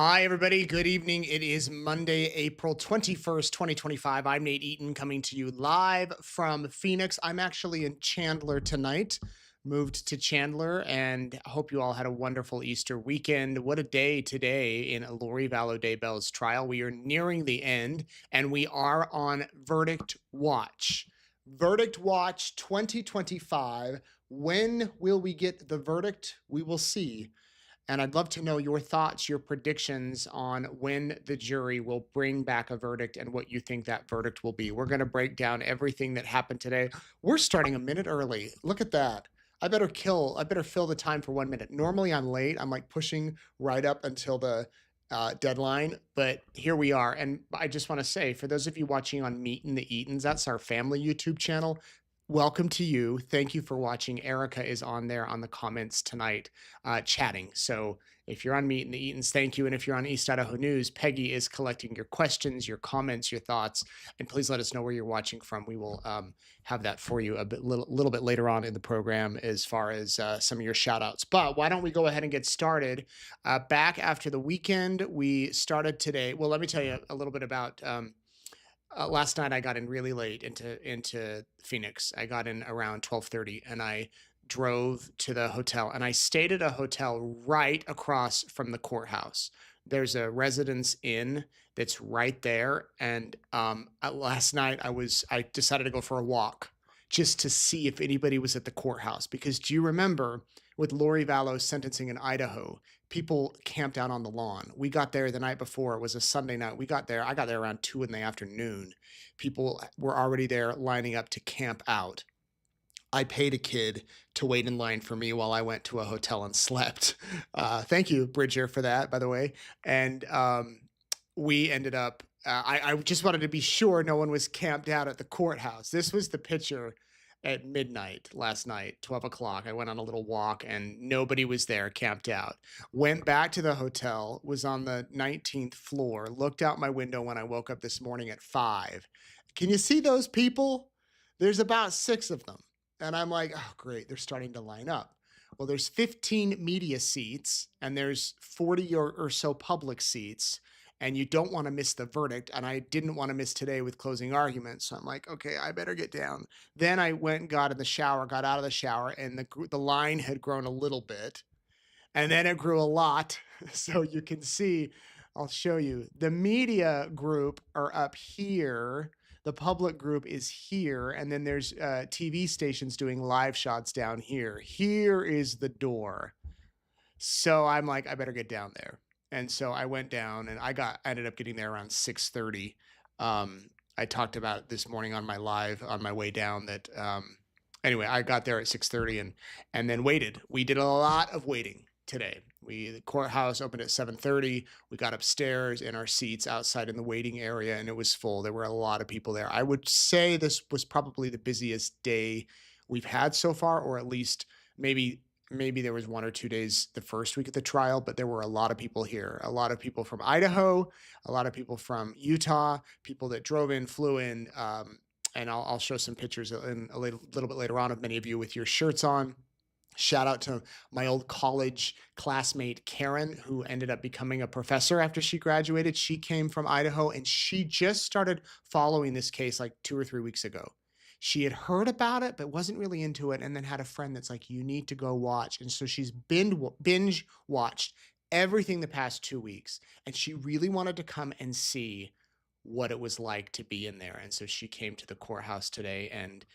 Hi, everybody. Good evening. It is Monday, April 21st, 2025. I'm Nate Eaton coming to you live from Phoenix. I'm actually in Chandler tonight, moved to Chandler, and hope you all had a wonderful Easter weekend. What a day today in Lori Vallow Daybell's trial. We are nearing the end, and we are on Verdict Watch. Verdict Watch 2025. When will we get the verdict? We will see. And I'd love to know your thoughts, your predictions on when the jury will bring back a verdict and what you think that verdict will be. We're going to break down everything that happened today. We're starting a minute early. Look at that. I better fill the time for 1 minute. Normally I'm late. I'm like pushing right up until the deadline, but here we are. And I just want to say, for those of you watching on Meetin' the Eatons, that's our family YouTube channel. Welcome to you. Thank you for watching. Erica is on there on the comments tonight, chatting. So if you're on Meetin' the Eatons, thank you. And if you're on East Idaho News, Peggy is collecting your questions, your comments, your thoughts, and please let us know where you're watching from. We will have that for you little bit later on in the program as far as some of your shout outs. But why don't we go ahead and get started? Back after the weekend, we started today. Well, let me tell you a little bit about last night. I got in really late into Phoenix. I got in around 12:30, and I drove to the hotel, and I stayed at a hotel right across from the courthouse. There's a residence inn that's right there, and last night I decided to go for a walk just to see if anybody was at the courthouse, because do you remember with Lori Vallow's sentencing in Idaho, people camped out on the lawn. We got there the night before. It was a Sunday night. I got there around 2 in the afternoon. People were already there lining up to camp out. I paid a kid to wait in line for me while I went to a hotel and slept. Thank you, Bridger, for that, by the way. And we ended up, I just wanted to be sure no one was camped out at the courthouse. This was the picture at midnight last night, 12 o'clock. I went on a little walk and nobody was there camped out. Went back to the hotel, was on the 19th floor, looked out my window when I woke up this morning at 5. Can you see those people? There's about 6 of them. And I'm like, oh, great, they're starting to line up. Well, there's 15 media seats and there's 40 or so public seats, and you don't want to miss the verdict. And I didn't want to miss today with closing arguments. So I'm like, okay, I better get down. Then I went and got out of the shower, and the line had grown a little bit, and then it grew a lot. So you can see, I'll show you. The media group are up here. The public group is here, and then there's TV stations doing live shots down here. Here is the door. So I'm like, I better get down there. And so I went down, and I ended up getting there around 6:30. I talked about it this morning on my live on my way down that anyway, I got there at 6:30 and then waited. We did a lot of waiting today. The courthouse opened at 7:30. We got upstairs in our seats outside in the waiting area, and it was full. There were a lot of people there. I would say this was probably the busiest day we've had so far, or at least maybe there was 1 or 2 days the first week of the trial, but there were a lot of people here. A lot of people from Idaho, a lot of people from Utah, people that drove in, flew in, and I'll show some pictures in a little bit later on of many of you with your shirts on. Shout out to my old college classmate, Karen, who ended up becoming a professor after she graduated. She came from Idaho, and she just started following this case like 2 or 3 weeks ago. She had heard about it, but wasn't really into it, and then had a friend that's like, you need to go watch. And so she's binge watched everything the past 2 weeks, and she really wanted to come and see what it was like to be in there. And so she came to the courthouse today and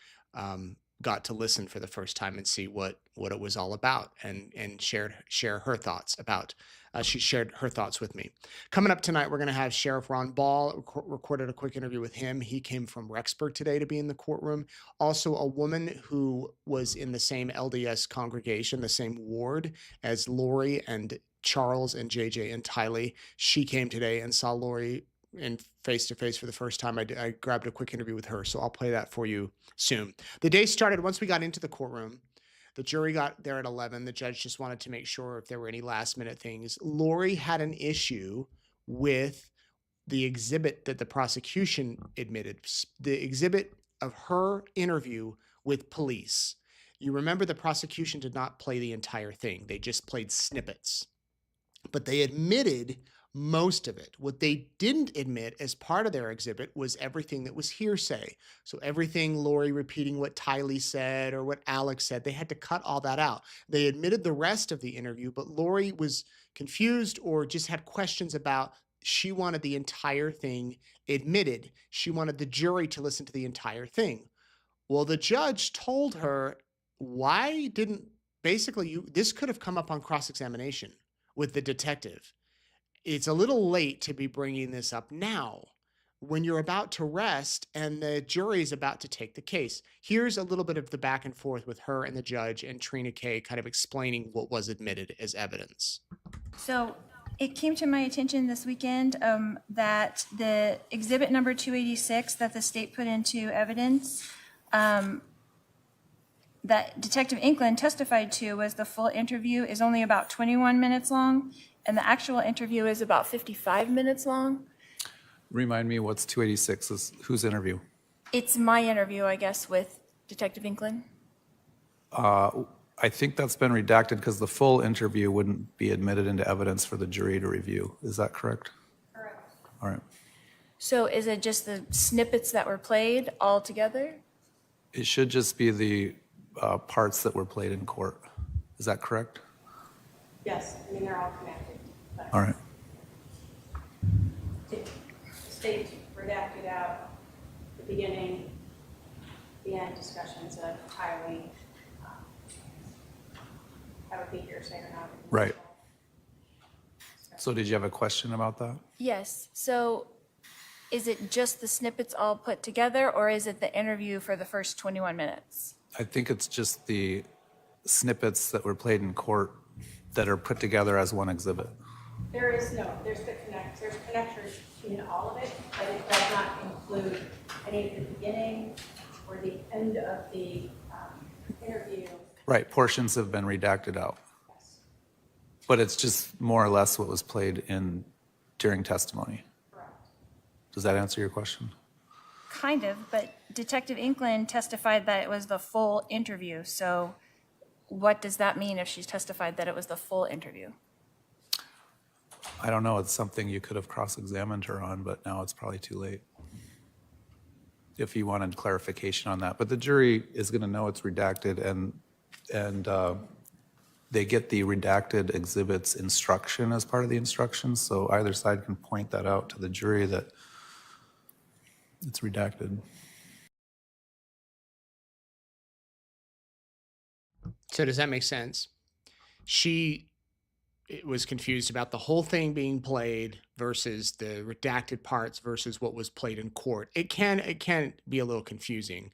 got to listen for the first time and see what it was all about, and share her thoughts about. She shared her thoughts with me. Coming up tonight, we're going to have Sheriff Ron Ball. Recorded a quick interview with him. He came from Rexburg today to be in the courtroom. Also, a woman who was in the same LDS congregation, the same ward as Lori and Charles and JJ and Tylee. She came today and saw Lori in face-to-face for the first time. I grabbed a quick interview with her, so I'll play that for you soon. The day started once we got into the courtroom. The jury got there at 11. The judge just wanted to make sure if there were any last-minute things. Lori had an issue with the exhibit that the prosecution admitted, the exhibit of her interview with police. You remember the prosecution did not play the entire thing. They just played snippets. but they admitted most of it. What they didn't admit as part of their exhibit was everything that was hearsay. So everything Lori repeating what Tylee said or what Alex said, they had to cut all that out. They admitted the rest of the interview, but Lori was confused or just had questions about she wanted the entire thing admitted. She wanted the jury to listen to the entire thing. Well, the judge told her, why didn't basically you this could have come up on cross-examination with the detective. It's a little late to be bringing this up now when you're about to rest and the jury is about to take the case. Here's a little bit of the back and forth with her and the judge and Trina K kind of explaining what was admitted as evidence. So it came to my attention this weekend that the exhibit number 286 that the state put into evidence that Detective Inkland testified to was the full interview is only about 21 minutes long, and the actual interview is about 55 minutes long. Remind me, what's 286? Is whose interview? It's my interview, I guess, with Detective Inkland. I think that's been redacted because the full interview wouldn't be admitted into evidence for the jury to review. Is that correct? Correct. All right. So is it just the snippets that were played all together? It should just be the parts that were played in court. Is that correct? Yes, I mean, they're all connected. But All right. the state redacted out the beginning, the end discussions of Tylee. That would be hearsay or not. Right. So did you have a question about that? Yes. So is it just the snippets all put together, or is it the interview for the first 21 minutes? I think it's just the snippets that were played in court that are put together as one exhibit. There's connectors between all of it, but it does not include any of the beginning or the end of the interview. Right, portions have been redacted out. Yes, But it's just more or less what was played in during testimony. correct. Does that answer your question? Kind of, but Detective Inkland testified that it was the full interview. So what does that mean if she testified that it was the full interview? I don't know. It's something you could have cross-examined her on, but now it's probably too late. If you wanted clarification on that. But the jury is going to know it's redacted, and they get the redacted exhibits instruction as part of the instructions. So either side can point that out to the jury that it's redacted. So does that make sense? She was confused about the whole thing being played versus the redacted parts versus what was played in court. It can be a little confusing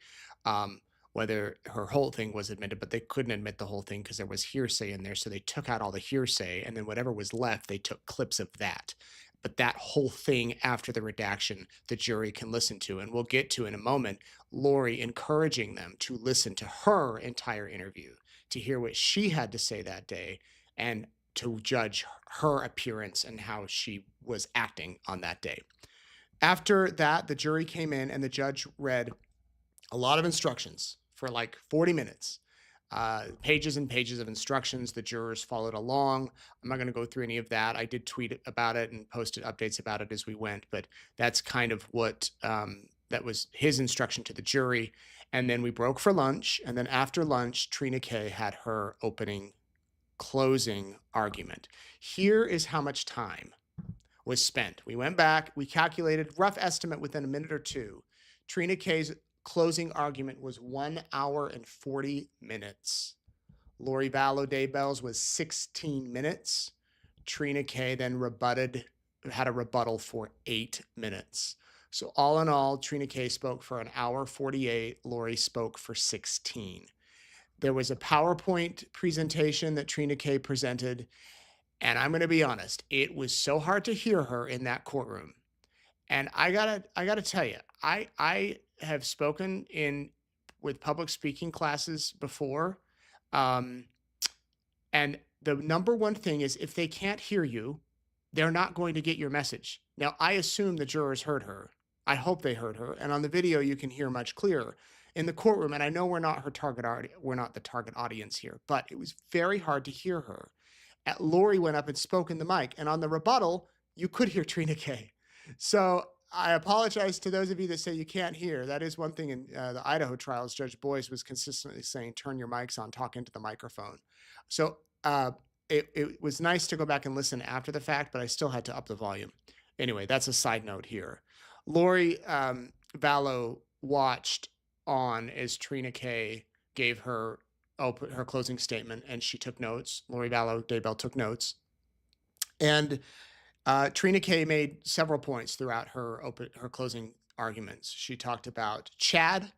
whether her whole thing was admitted, but they couldn't admit the whole thing because there was hearsay in there. So they took out all the hearsay, and then whatever was left, they took clips of that. But that whole thing after the redaction, the jury can listen to. And we'll get to in a moment, Lori encouraging them to listen to her entire interview, to hear what she had to say that day, and to judge her appearance and how she was acting on that day. After that, the jury came in and the judge read a lot of instructions for like 40 minutes. Pages and pages of instructions. The jurors followed along. I'm not going to go through any of that. I did tweet about it and posted updates about it as we went, but that's kind of what that was his instruction to the jury. And then we broke for lunch. And then after lunch, Trina K had her closing argument. Here is how much time was spent. We went back, we calculated, rough estimate within a minute or two. Trina K's closing argument was 1 hour and 40 minutes. Lori Vallow Daybell's was 16 minutes. Trina K then had a rebuttal for 8 minutes. So all in all, Trina K spoke for 1 hour 48. Lori spoke for 16. There was a PowerPoint presentation that Trina K presented, and I'm going to be honest, it was so hard to hear her in that courtroom. And I gotta tell you, I have spoken with public speaking classes before, and the number one thing is if they can't hear you, they're not going to get your message. Now, I assume the jurors heard her. I hope they heard her, and on the video you can hear much clearer. In the courtroom, and I know we're not the target audience here, but it was very hard to hear her. Lori went up and spoke in the mic, and on the rebuttal, you could hear Trina K. So I apologize to those of you that say you can't hear. That is one thing in the Idaho trials. Judge Boyce was consistently saying, turn your mics on, talk into the microphone. So it was nice to go back and listen after the fact, but I still had to up the volume. Anyway, that's a side note here. Lori Vallow watched on as Trina K gave her closing statement, and she took notes. Lori Vallow, Daybell took notes. And Trina K made several points throughout her closing arguments. She talked about Chad.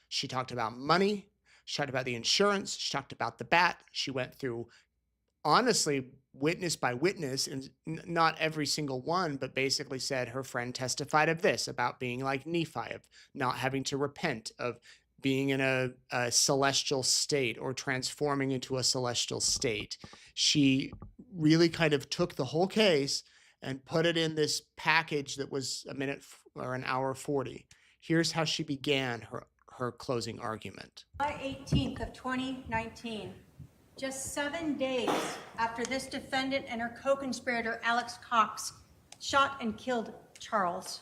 She talked about money. She talked about the insurance. She talked about the bat. She went through, honestly, witness by witness, and not every single one, but basically said her friend testified of this, about being like Nephi, of not having to repent, of being in a celestial state or transforming into a celestial state. She really kind of took the whole case and put it in this package that was a minute or an hour 40. Here's how she began her closing argument. July 18th of 2019, just 7 days after this defendant and her co-conspirator, Alex Cox, shot and killed Charles.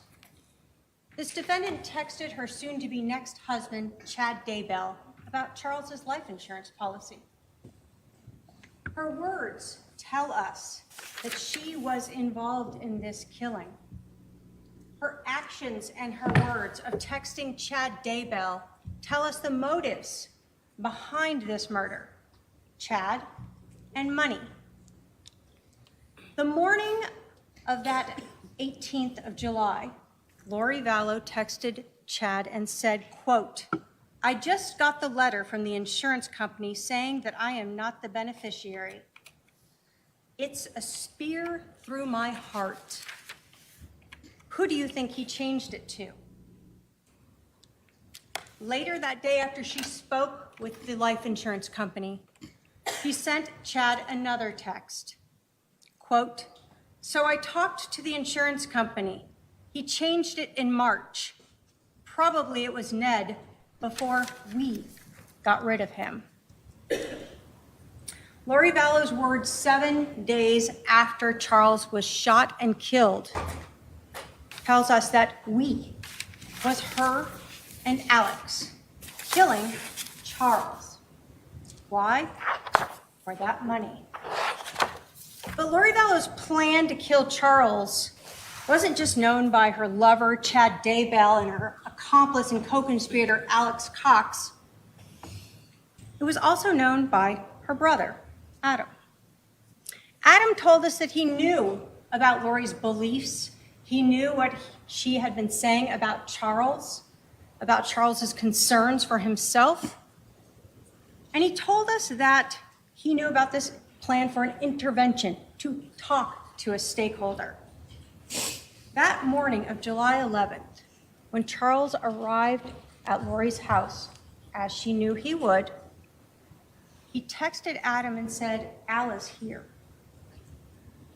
This defendant texted her soon-to-be next husband, Chad Daybell, about Charles's life insurance policy. Her words tell us that she was involved in this killing. Her actions and her words of texting Chad Daybell tell us the motives behind this murder: Chad and money. The morning of that 18th of July, Lori Vallow texted Chad and said, quote, "I just got the letter from the insurance company saying that I am not the beneficiary. It's a spear through my heart. Who do you think he changed it to?" Later that day, after she spoke with the life insurance company, he sent Chad another text. Quote, "So I talked to the insurance company. He changed it in March. Probably it was Ned before we got rid of him." Lori Vallow's words 7 days after Charles was shot and killed tells us that we was her and Alex killing Charles. Why? For that money. But Lori Vallow's plan to kill Charles wasn't just known by her lover, Chad Daybell, and her accomplice and co-conspirator, Alex Cox. It was also known by her brother, Adam. Adam told us that he knew about Lori's beliefs. He knew what she had been saying about Charles's concerns for himself. And he told us that he knew about this plan for an intervention, to talk to a stakeholder. That morning of July 11th, when Charles arrived at Lori's house, as she knew he would, he texted Adam and said, "Al is here."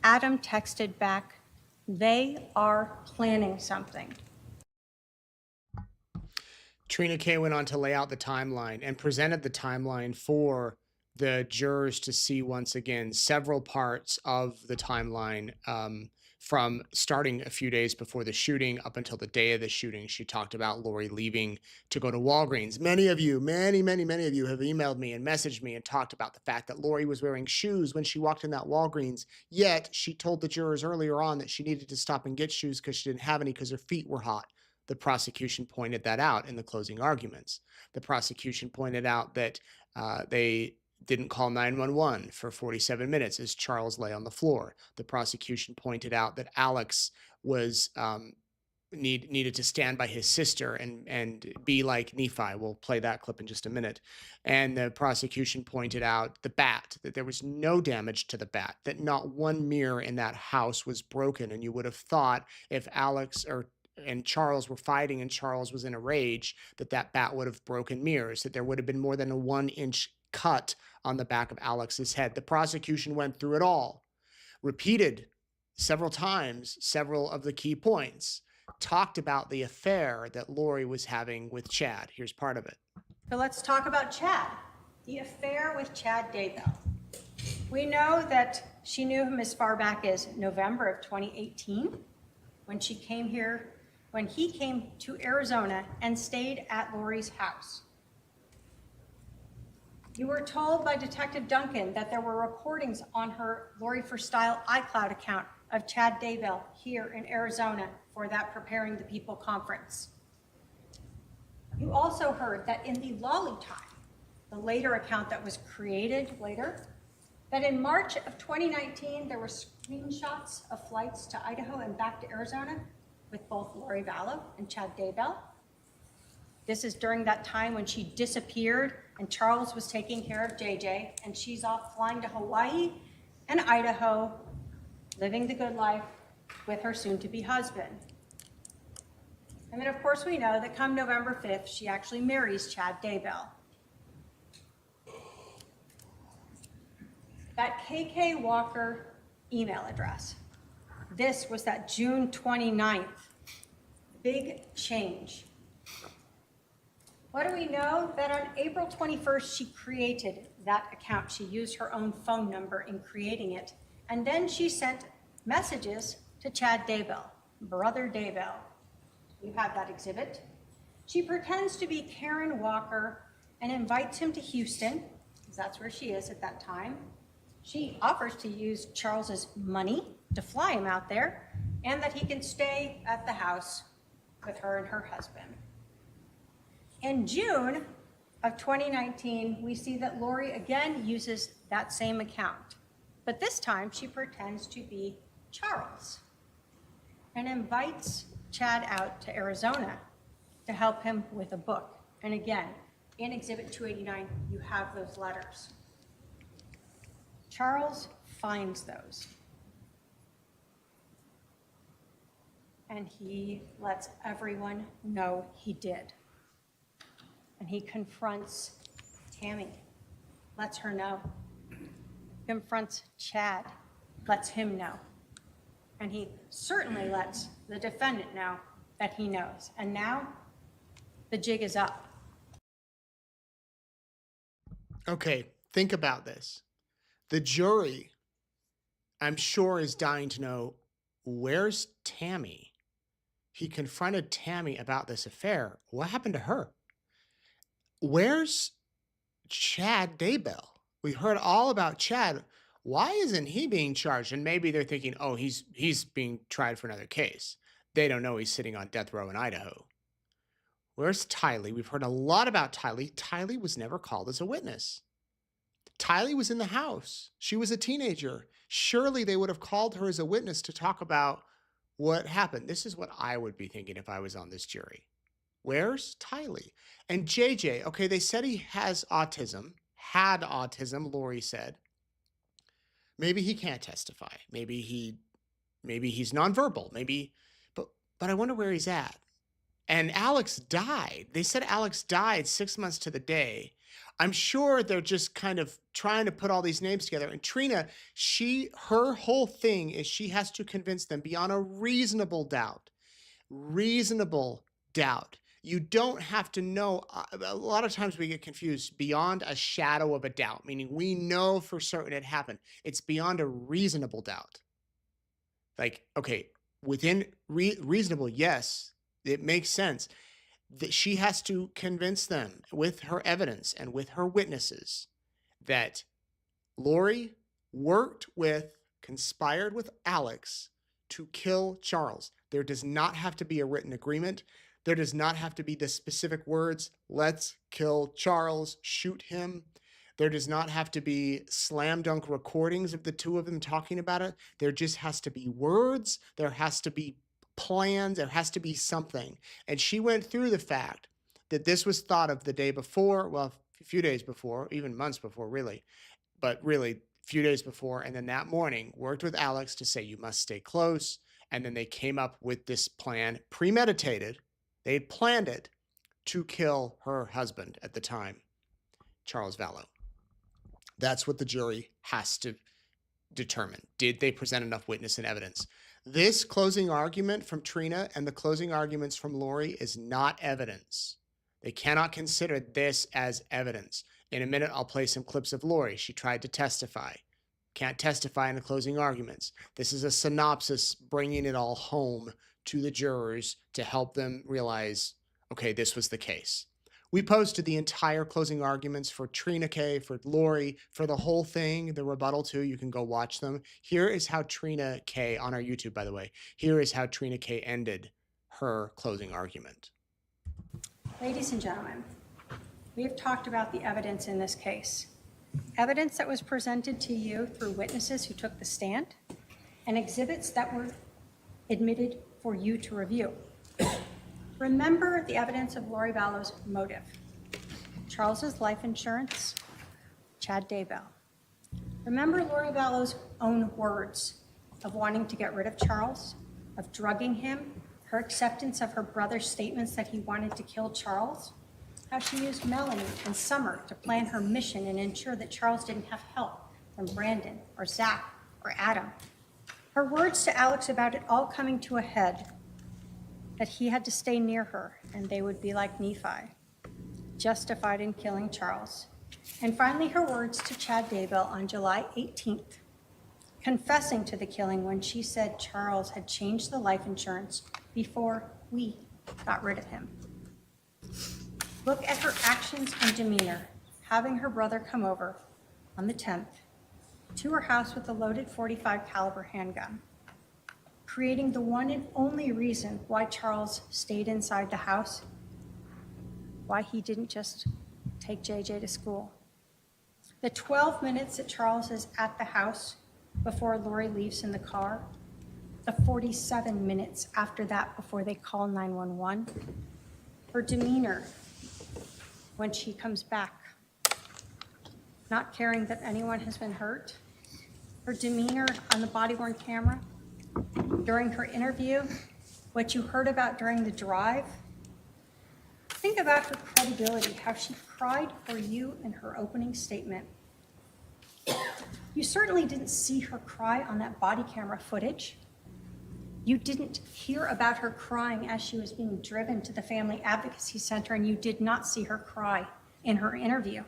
Adam texted back, "They are planning something." Trina K went on to lay out the timeline and presented the timeline for the jurors to see once again several parts of the timeline, from starting a few days before the shooting up until the day of the shooting. She talked about Lori leaving to go to Walgreens. Many of you have emailed me and messaged me and talked about the fact that Lori was wearing shoes when she walked in that Walgreens, yet she told the jurors earlier on that she needed to stop and get shoes because she didn't have any because her feet were hot. The prosecution pointed that out in the closing arguments. The prosecution pointed out that they didn't call 911 for 47 minutes as Charles lay on the floor. The prosecution pointed out that Alex was needed to stand by his sister and be like Nephi. We'll play that clip in just a minute. And the prosecution pointed out the bat, that there was no damage to the bat, that not one mirror in that house was broken. And you would have thought if Alex and Charles were fighting and Charles was in a rage, that bat would have broken mirrors, that there would have been more than a 1-inch cut on the back of Alex's head. The prosecution went through it all, repeated several times several of the key points, talked about the affair that Lori was having with Chad. Here's part of it. So let's talk about Chad, the affair with Chad Daybell. We know that She knew him as far back as November of 2018 when he came to Arizona and stayed at Lori's house. You were told by Detective Duncan that there were recordings on her Lori for Style iCloud account of Chad Daybell here in Arizona for that Preparing the People conference. You also heard that in the Lolly time, the later account that was created later, that in March of 2019, there were screenshots of flights to Idaho and back to Arizona with both Lori Vallow and Chad Daybell. This is during that time when she disappeared and Charles was taking care of JJ, and she's off flying to Hawaii and Idaho, living the good life with her soon-to-be husband. And then, of course, we know that come November 5th, she actually marries Chad Daybell. That KK Walker email address, this was that June 29th, big change. What do we know? That on April 21st, she created that account. She used her own phone number in creating it. And then she sent messages to Chad Daybell, brother Daybell. You have that exhibit. She pretends to be Karen Walker and invites him to Houston, because that's where she is at that time. She offers to use Charles's money to fly him out there, and that he can stay at the house with her and her husband. In June of 2019, we see that Lori again uses that same account, but this time she pretends to be Charles and invites Chad out to Arizona to help him with a book. And again, in Exhibit 289, you have those letters. Charles finds those, and he lets everyone know he did. And he confronts Tammy, lets her know. Confronts Chad, lets him know. And he certainly lets the defendant know that he knows. And now the jig is up. Okay, think about this. The jury, I'm sure, is dying to know, where's Tammy? He confronted Tammy about this affair. What happened to her? Where's Chad Daybell? We heard all about Chad. Why isn't he being charged? And maybe they're thinking, oh, he's being tried for another case. They don't know he's sitting on death row in Idaho. Where's Tylee? We've heard a lot about Tylee. Tylee was never called as a witness. Tylee was in the house. She was a teenager. Surely they would have called her as a witness to talk about what happened. This is what I would be thinking if I was on this jury. Where's Tylee? And JJ, okay, they said he has autism, had autism, Lori said. Maybe he can't testify. Maybe he's nonverbal. But I wonder where he's at. And Alex died. They said Alex died 6 months to the day. I'm sure they're just kind of trying to put all these names together. And Trina, her whole thing is she has to convince them beyond a reasonable doubt. Reasonable doubt. You don't have to know. A lot of times we get confused. Beyond a shadow of a doubt, meaning we know for certain it happened. It's beyond a reasonable doubt. Like, okay, within reasonable, yes, it makes sense. That she has to convince them with her evidence and with her witnesses that Lori conspired with Alex to kill Charles. There does not have to be a written agreement. There does not have to be the specific words, let's kill Charles, shoot him. There does not have to be slam dunk recordings of the two of them talking about it. There just has to be words. There has to be plans. There has to be something. And she went through the fact that this was thought of the day before, well, a few days before, even months before, really, but really a few days before. And then that morning worked with Alex to say, you must stay close. And then they came up with this plan, premeditated. They had planned it to kill her husband at the time, Charles Vallow. That's what the jury has to determine. Did they present enough witness and evidence? This closing argument from Trina and the closing arguments from Lori is not evidence. They cannot consider this as evidence. In a minute, I'll play some clips of Lori. She tried to testify. can't testify in the closing arguments. This is a synopsis bringing it all home to the jurors to help them realize, okay, this was the case. We posted the entire closing arguments for Trina K, for Lori, for the whole thing, the rebuttal too. You can go watch them. Here is how Trina K, on our YouTube, by the way, here is how Trina K ended her closing argument. Ladies and gentlemen, we have talked about the evidence in this case. Evidence that was presented to you through witnesses who took the stand and exhibits that were admitted for you to review. Remember the evidence of Lori Vallow's motive. Charles's life insurance, Chad Daybell. Remember Lori Vallow's own words of wanting to get rid of Charles, of drugging him, her acceptance of her brother's statements that he wanted to kill Charles, how she used Melanie and Summer to plan her mission and ensure that Charles didn't have help from Brandon or Zach or Adam. Her words to Alex about it all coming to a head, that he had to stay near her and they would be like Nephi, justified in killing Charles. And finally, her words to Chad Daybell on July 18th, confessing to the killing when she said Charles had changed the life insurance before we got rid of him. Look at her actions and demeanor, having her brother come over on the 10th to her house with a loaded .45 caliber handgun, creating the one and only reason why Charles stayed inside the house, why he didn't just take JJ to school. The 12 minutes that Charles is at the house before Lori leaves in the car, the 47 minutes after that before they call 911, her demeanor when she comes back, not caring that anyone has been hurt, her demeanor on the body-worn camera, during her interview, what you heard about during the drive. Think about her credibility, how she cried for you in her opening statement. You certainly didn't see her cry on that body camera footage. You didn't hear about her crying as she was being driven to the Family Advocacy Center, and you did not see her cry in her interview.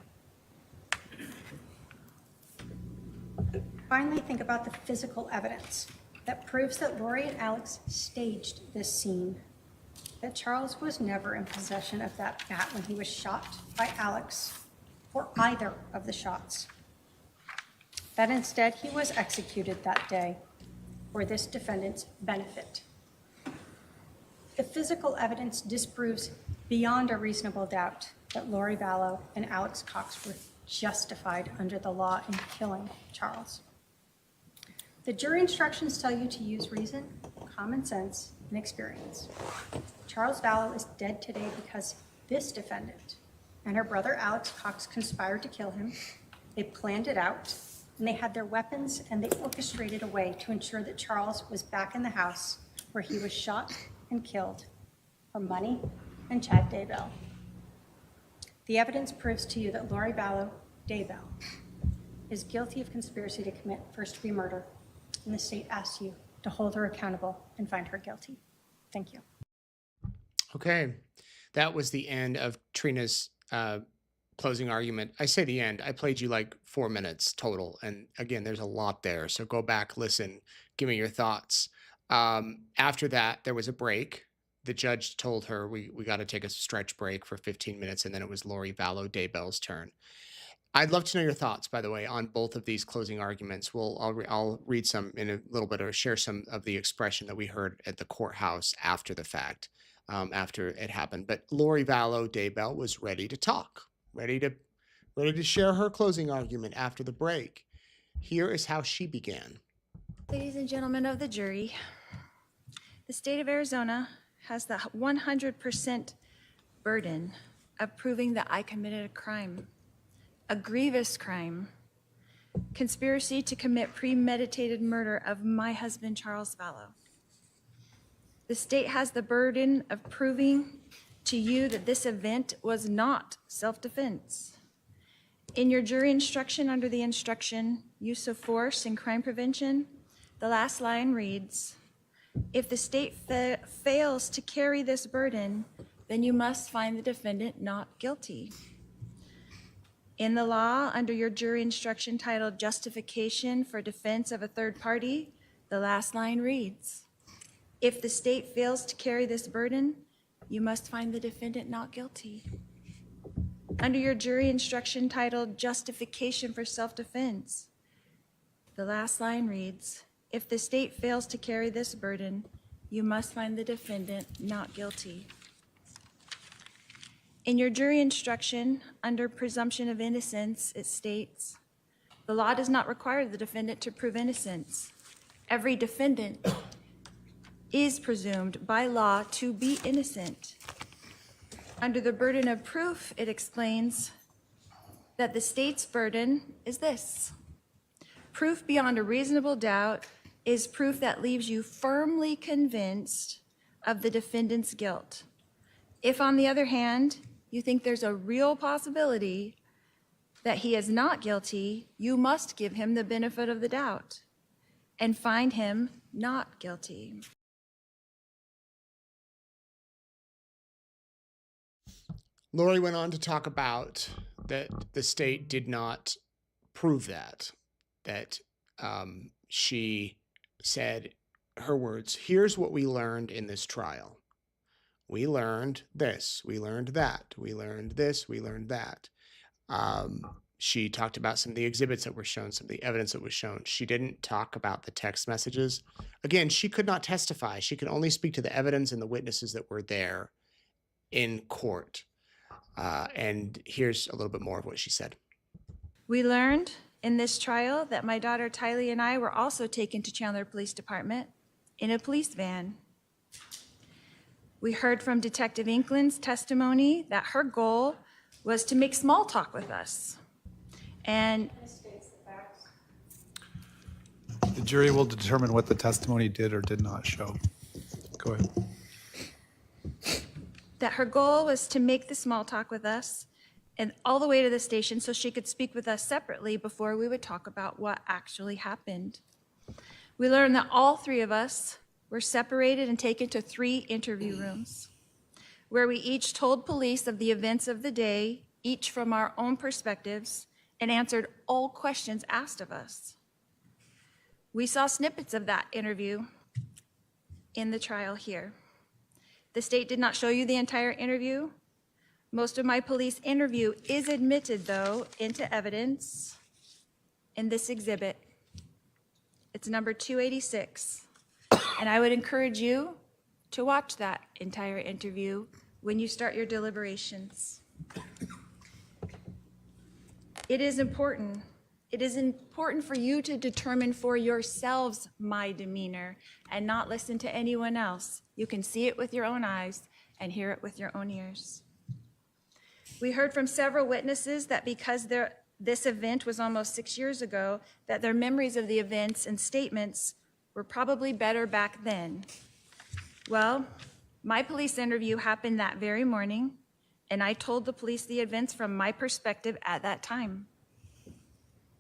Finally, think about the physical evidence that proves that Lori and Alex staged this scene, that Charles was never in possession of that bat when he was shot by Alex or either of the shots, that instead he was executed that day for this defendant's benefit. The physical evidence disproves beyond a reasonable doubt that Lori Vallow and Alex Cox were justified under the law in killing Charles. The jury instructions tell you to use reason, common sense, and experience. Charles Vallow is dead today because this defendant and her brother Alex Cox conspired to kill him. They planned it out, and they had their weapons, and they orchestrated a way to ensure that Charles was back in the house where he was shot and killed for money and Chad Daybell. The evidence proves to you that Lori Vallow Daybell is guilty of conspiracy to commit first-degree murder, and the state asks you to hold her accountable and find her guilty. Thank you. Okay, that was the end of Trina's closing argument. I say the end. I played you like 4 minutes total, and again, there's a lot there. So go back, listen, give me your thoughts. After that, there was a break. The judge told her we got to take a stretch break for 15 minutes, and then it was Lori Vallow Daybell's turn. I'd love to know your thoughts, by the way, on both of these closing arguments. I'll read some in a little bit, or share some of the expression that we heard at the courthouse after the fact, after it happened. But Lori Vallow Daybell was ready to talk, ready to share her closing argument after the break. Here is how she began. Ladies and gentlemen of the jury, the state of Arizona has the 100% burden of proving that I committed a crime, a grievous crime, conspiracy to commit premeditated murder of my husband, Charles Vallow. The state has the burden of proving to you that this event was not self-defense. In your jury instruction under the instruction, use of force and crime prevention, the last line reads, if the state fails to carry this burden, then you must find the defendant not guilty. In the law, under your jury instruction titled Justification for Defense of a Third Party, the last line reads, if the state fails to carry this burden, you must find the defendant not guilty. Under your jury instruction titled Justification for Self-Defense, the last line reads, if the state fails to carry this burden, you must find the defendant not guilty. In your jury instruction, under presumption of innocence, it states, the law does not require the defendant to prove innocence. Every defendant is presumed by law to be innocent. Under the burden of proof, it explains that the state's burden is this. Proof beyond a reasonable doubt is proof that leaves you firmly convinced of the defendant's guilt. If, on the other hand, you think there's a real possibility that he is not guilty, you must give him the benefit of the doubt and find him not guilty. Lori went on to talk about that the state did not prove that she said, her words, here's what we learned in this trial. We learned this, we learned that, we learned this, we learned that. She talked about some of the exhibits that were shown, some of the evidence that was shown. She didn't talk about the text messages. Again, she could not testify. She could only speak to the evidence and the witnesses that were there in court. And here's a little bit more of what she said. We learned in this trial that my daughter Tylee and I were also taken to Chandler Police Department in a police van. We heard from Detective Inkland's testimony that her goal was to make small talk with us. And The jury will determine what the testimony did or did not show. Go ahead. that her goal was to make the small talk with us and all the way to the station so she could speak with us separately before we would talk about what actually happened. We learned that all three of us were separated and taken to 3 interview rooms where we each told police of the events of the day, each from our own perspectives, and answered all questions asked of us. We saw snippets of that interview in the trial here. The state did not show you the entire interview. Most of my police interview is admitted, though, into evidence in this exhibit. It's number 286. And I would encourage you to watch that entire interview when you start your deliberations. It is important. It is important for you to determine for yourselves my demeanor and not listen to anyone else. You can see it with your own eyes and hear it with your own ears. We heard from several witnesses that because this event was almost 6 years ago, that their memories of the events and statements were probably better back then. Well, my police interview happened that very morning, and I told the police the events from my perspective at that time.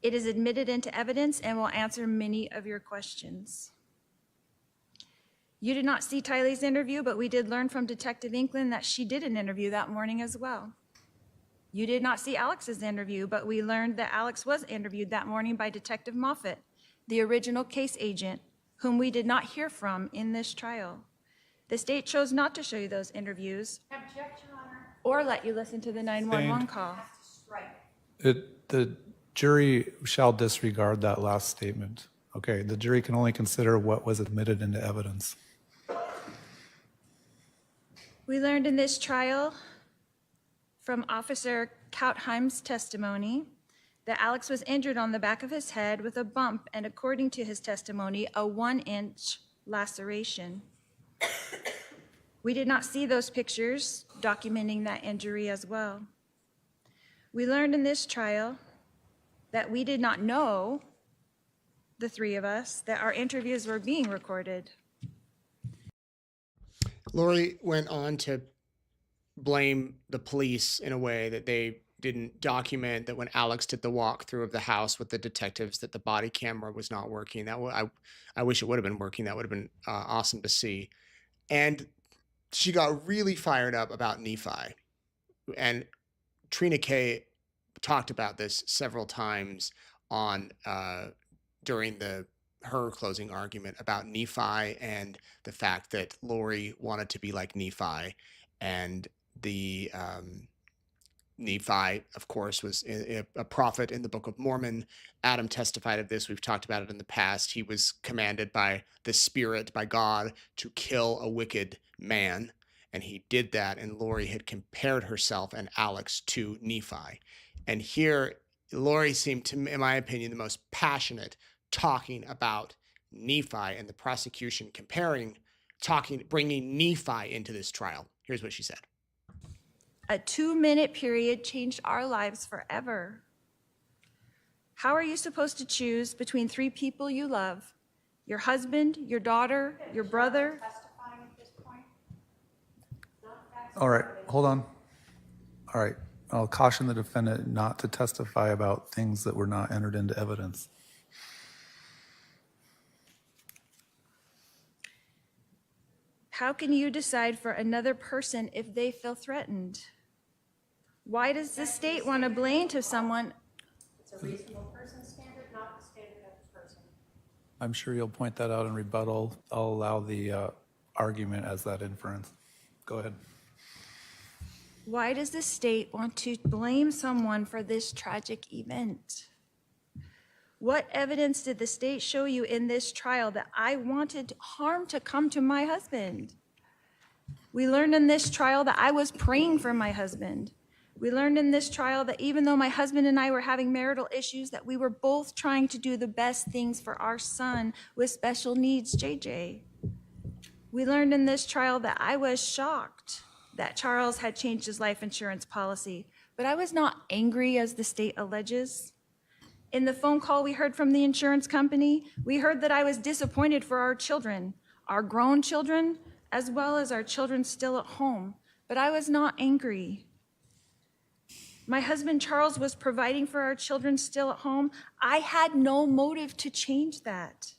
It is admitted into evidence and will answer many of your questions. You did not see Tylee's interview, but we did learn from Detective Inkland that she did an interview that morning as well. You did not see Alex's interview, but we learned that Alex was interviewed that morning by Detective Moffett, the original case agent, whom we did not hear from in this trial. The state chose not to show you those interviews or let you listen to the 911 call. The jury shall disregard that last statement. Okay, the jury can only consider what was admitted into evidence. We learned in this trial from Officer Kautheim's testimony that Alex was injured on the back of his head with a bump and, according to his testimony, a 1-inch laceration. We did not see those pictures documenting that injury as well. We learned in this trial that we did not know, the 3 of us, that our interviews were being recorded. Lori went on to blame the police in a way that they didn't document that when Alex did the walkthrough of the house with the detectives that the body camera was not working. I wish it would have been working. That would have been awesome to see. And she got really fired up about Nephi. And Trina K talked about this several times on during her closing argument about Nephi and the fact that Lori wanted to be like Nephi, and the Nephi, of course, was a prophet in the Book of Mormon. Adam testified of this. We've talked about it in the past. He was commanded by the Spirit, by God, to kill a wicked man, and he did that. And Lori had compared herself and Alex to Nephi. And here, Lori seemed to, in my opinion, the most passionate, talking about Nephi and the prosecution bringing Nephi into this trial. Here's what she said. A 2-minute period changed our lives forever. How are you supposed to choose between 3 people you love? Your husband, your daughter, your brother? All right, hold on. All right, I'll caution the defendant not to testify about things that were not entered into evidence. How can you decide for another person if they feel threatened? Why does the state want to blame to someone? It's a reasonable person standard, not the standard of the person. I'm sure you'll point that out in rebuttal. I'll allow the argument as that inference. Go ahead. Why does the state want to blame someone for this tragic event? What evidence did the state show you in this trial that I wanted harm to come to my husband? We learned in this trial that I was praying for my husband. We learned in this trial that even though my husband and I were having marital issues, that we were both trying to do the best things for our son with special needs, JJ. We learned in this trial that I was shocked that Charles had changed his life insurance policy, but I was not angry as the state alleges. In the phone call we heard from the insurance company, we heard that I was disappointed for our children, our grown children, as well as our children still at home, but I was not angry. My husband Charles was providing for our children still at home. I had no motive to change that.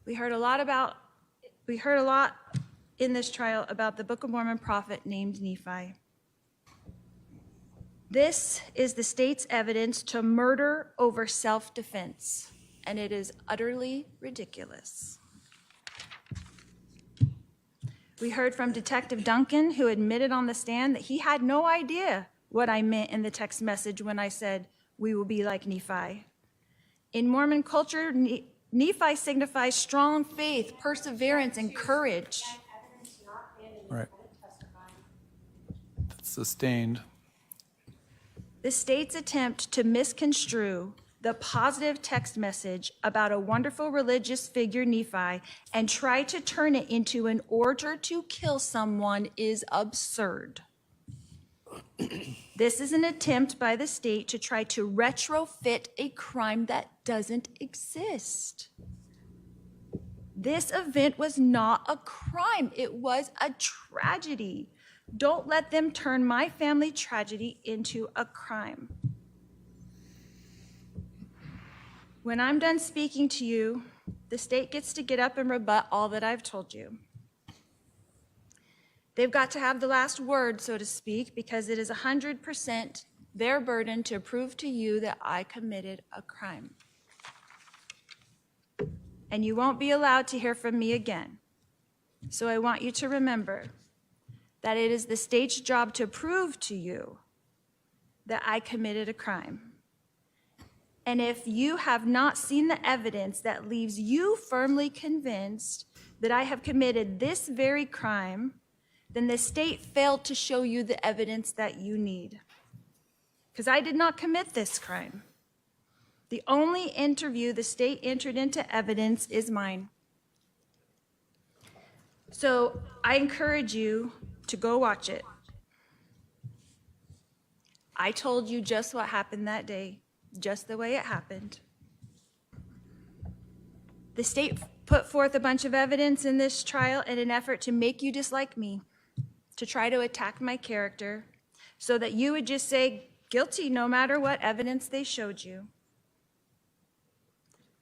We heard a lot in this trial about the Book of Mormon prophet named Nephi. This is the state's evidence to murder over self-defense, and it is utterly ridiculous. We heard from Detective Duncan, who admitted on the stand that he had no idea what I meant in the text message when I said, "We will be like Nephi." In Mormon culture, Nephi signifies strong faith, perseverance, and courage. Right. That's sustained. The state's attempt to misconstrue the positive text message about a wonderful religious figure, Nephi, and try to turn it into an order to kill someone is absurd. This is an attempt by the state to try to retrofit a crime that doesn't exist. This event was not a crime. It was a tragedy. Don't let them turn my family tragedy into a crime. When I'm done speaking to you, the state gets to get up and rebut all that I've told you. They've got to have the last word, so to speak, because it is 100% their burden to prove to you that I committed a crime. And you won't be allowed to hear from me again. So I want you to remember that it is the state's job to prove to you that I committed a crime. And if you have not seen the evidence that leaves you firmly convinced that I have committed this very crime, then the state failed to show you the evidence that you need. Because I did not commit this crime. The only interview the state entered into evidence is mine. So I encourage you to go watch it. I told you just what happened that day, just the way it happened. The state put forth a bunch of evidence in this trial in an effort to make you dislike me, to try to attack my character, so that you would just say guilty no matter what evidence they showed you.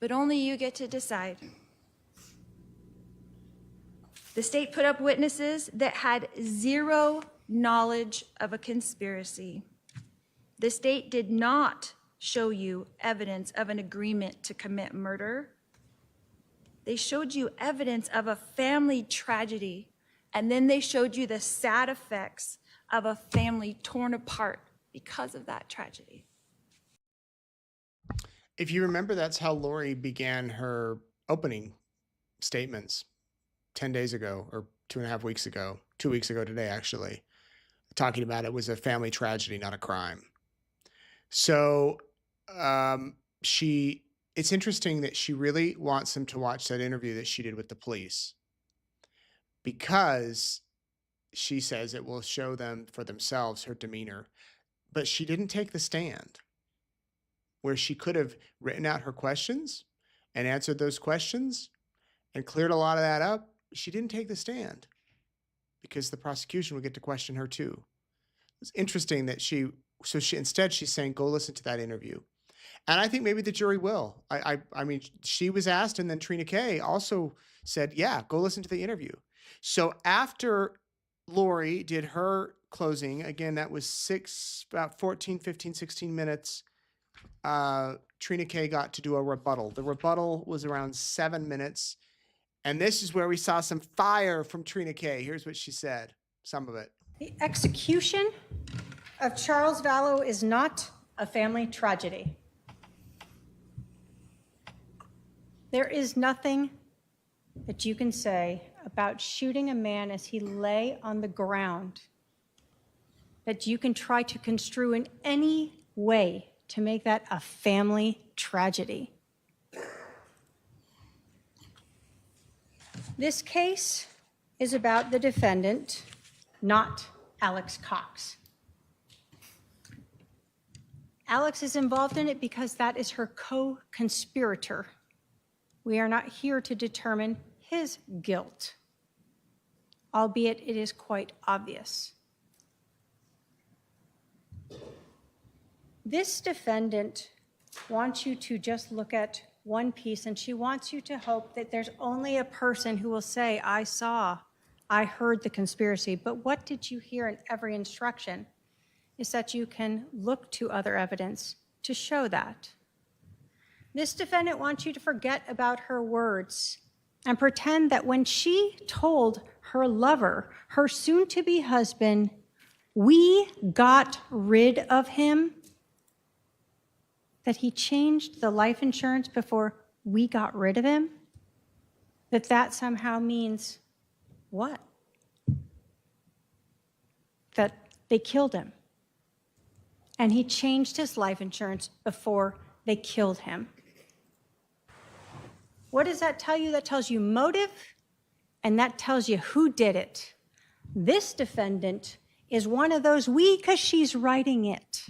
But only you get to decide. The state put up witnesses that had zero knowledge of a conspiracy. The state did not show you evidence of an agreement to commit murder. They showed you evidence of a family tragedy, and then they showed you the sad effects of a family torn apart because of that tragedy. If you remember, that's how Lori began her opening statements 10 days ago, or 2.5 weeks ago, 2 weeks ago today, actually, talking about it was a family tragedy, not a crime. So it's interesting that she really wants them to watch that interview that she did with the police, because she says it will show them for themselves her demeanor. But she didn't take the stand, where she could have written out her questions and answered those questions and cleared a lot of that up. She didn't take the stand because the prosecution would get to question her too. It's interesting that instead she's saying, go listen to that interview. And I think maybe the jury will. I mean, she was asked, and then Trina Kay also said, yeah, go listen to the interview. So after Lori did her closing, again, that was about 14, 15, 16 minutes, Trina Kay got to do a rebuttal. The rebuttal was around 7 minutes. And this is where we saw some fire from Trina Kay. Here's what she said, some of it. The execution of Charles Vallow is not a family tragedy. There is nothing that you can say about shooting a man as he lay on the ground that you can try to construe in any way to make that a family tragedy. This case is about the defendant, not Alex Cox. Alex is involved in it because that is her co-conspirator. We are not here to determine his guilt, albeit it is quite obvious. This defendant wants you to just look at one piece, and she wants you to hope that there's only a person who will say, I heard the conspiracy. But what did you hear in every instruction is that you can look to other evidence to show that. This defendant wants you to forget about her words and pretend that when she told her lover, her soon-to-be husband, we got rid of him, that he changed the life insurance before we got rid of him, that somehow means what? That they killed him. And he changed his life insurance before they killed him. What does that tell you? That tells you motive, and that tells you who did it. This defendant is one of those we, because she's writing it.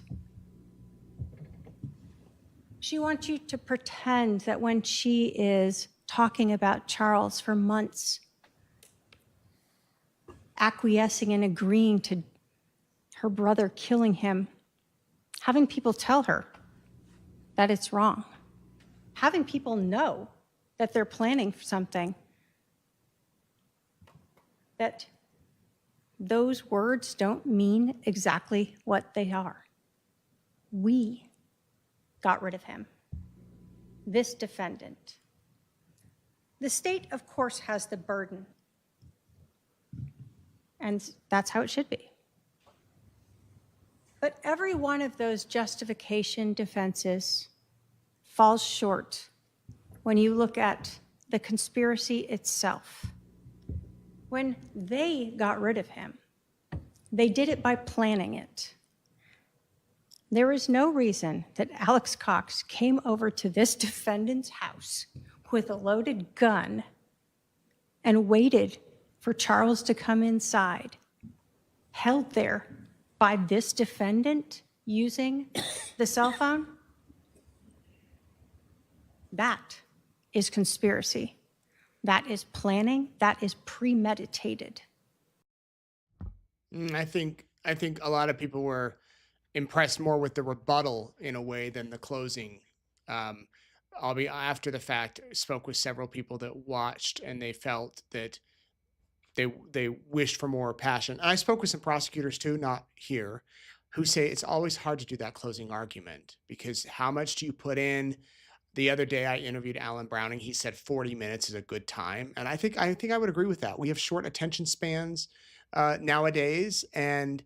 She wants you to pretend that when she is talking about Charles for months, acquiescing and agreeing to her brother killing him, having people tell her that it's wrong, having people know that they're planning for something, that those words don't mean exactly what they are. We got rid of him, this defendant. The state, of course, has the burden, and that's how it should be. But every one of those justification defenses falls short when you look at the conspiracy itself. When they got rid of him, they did it by planning it. There is no reason that Alex Cox came over to this defendant's house with a loaded gun and waited for Charles to come inside, held there by this defendant using the cell phone. That is conspiracy. That is planning. That is premeditated. I think a lot of people were impressed more with the rebuttal in a way than the closing. I'll be after the fact, spoke with several people that watched, and they felt that they wished for more passion. And I spoke with some prosecutors too, not here, who say it's always hard to do that closing argument because how much do you put in? The other day I interviewed Alan Browning. He said 40 minutes is a good time. And I think I would agree with that. We have short attention spans nowadays. And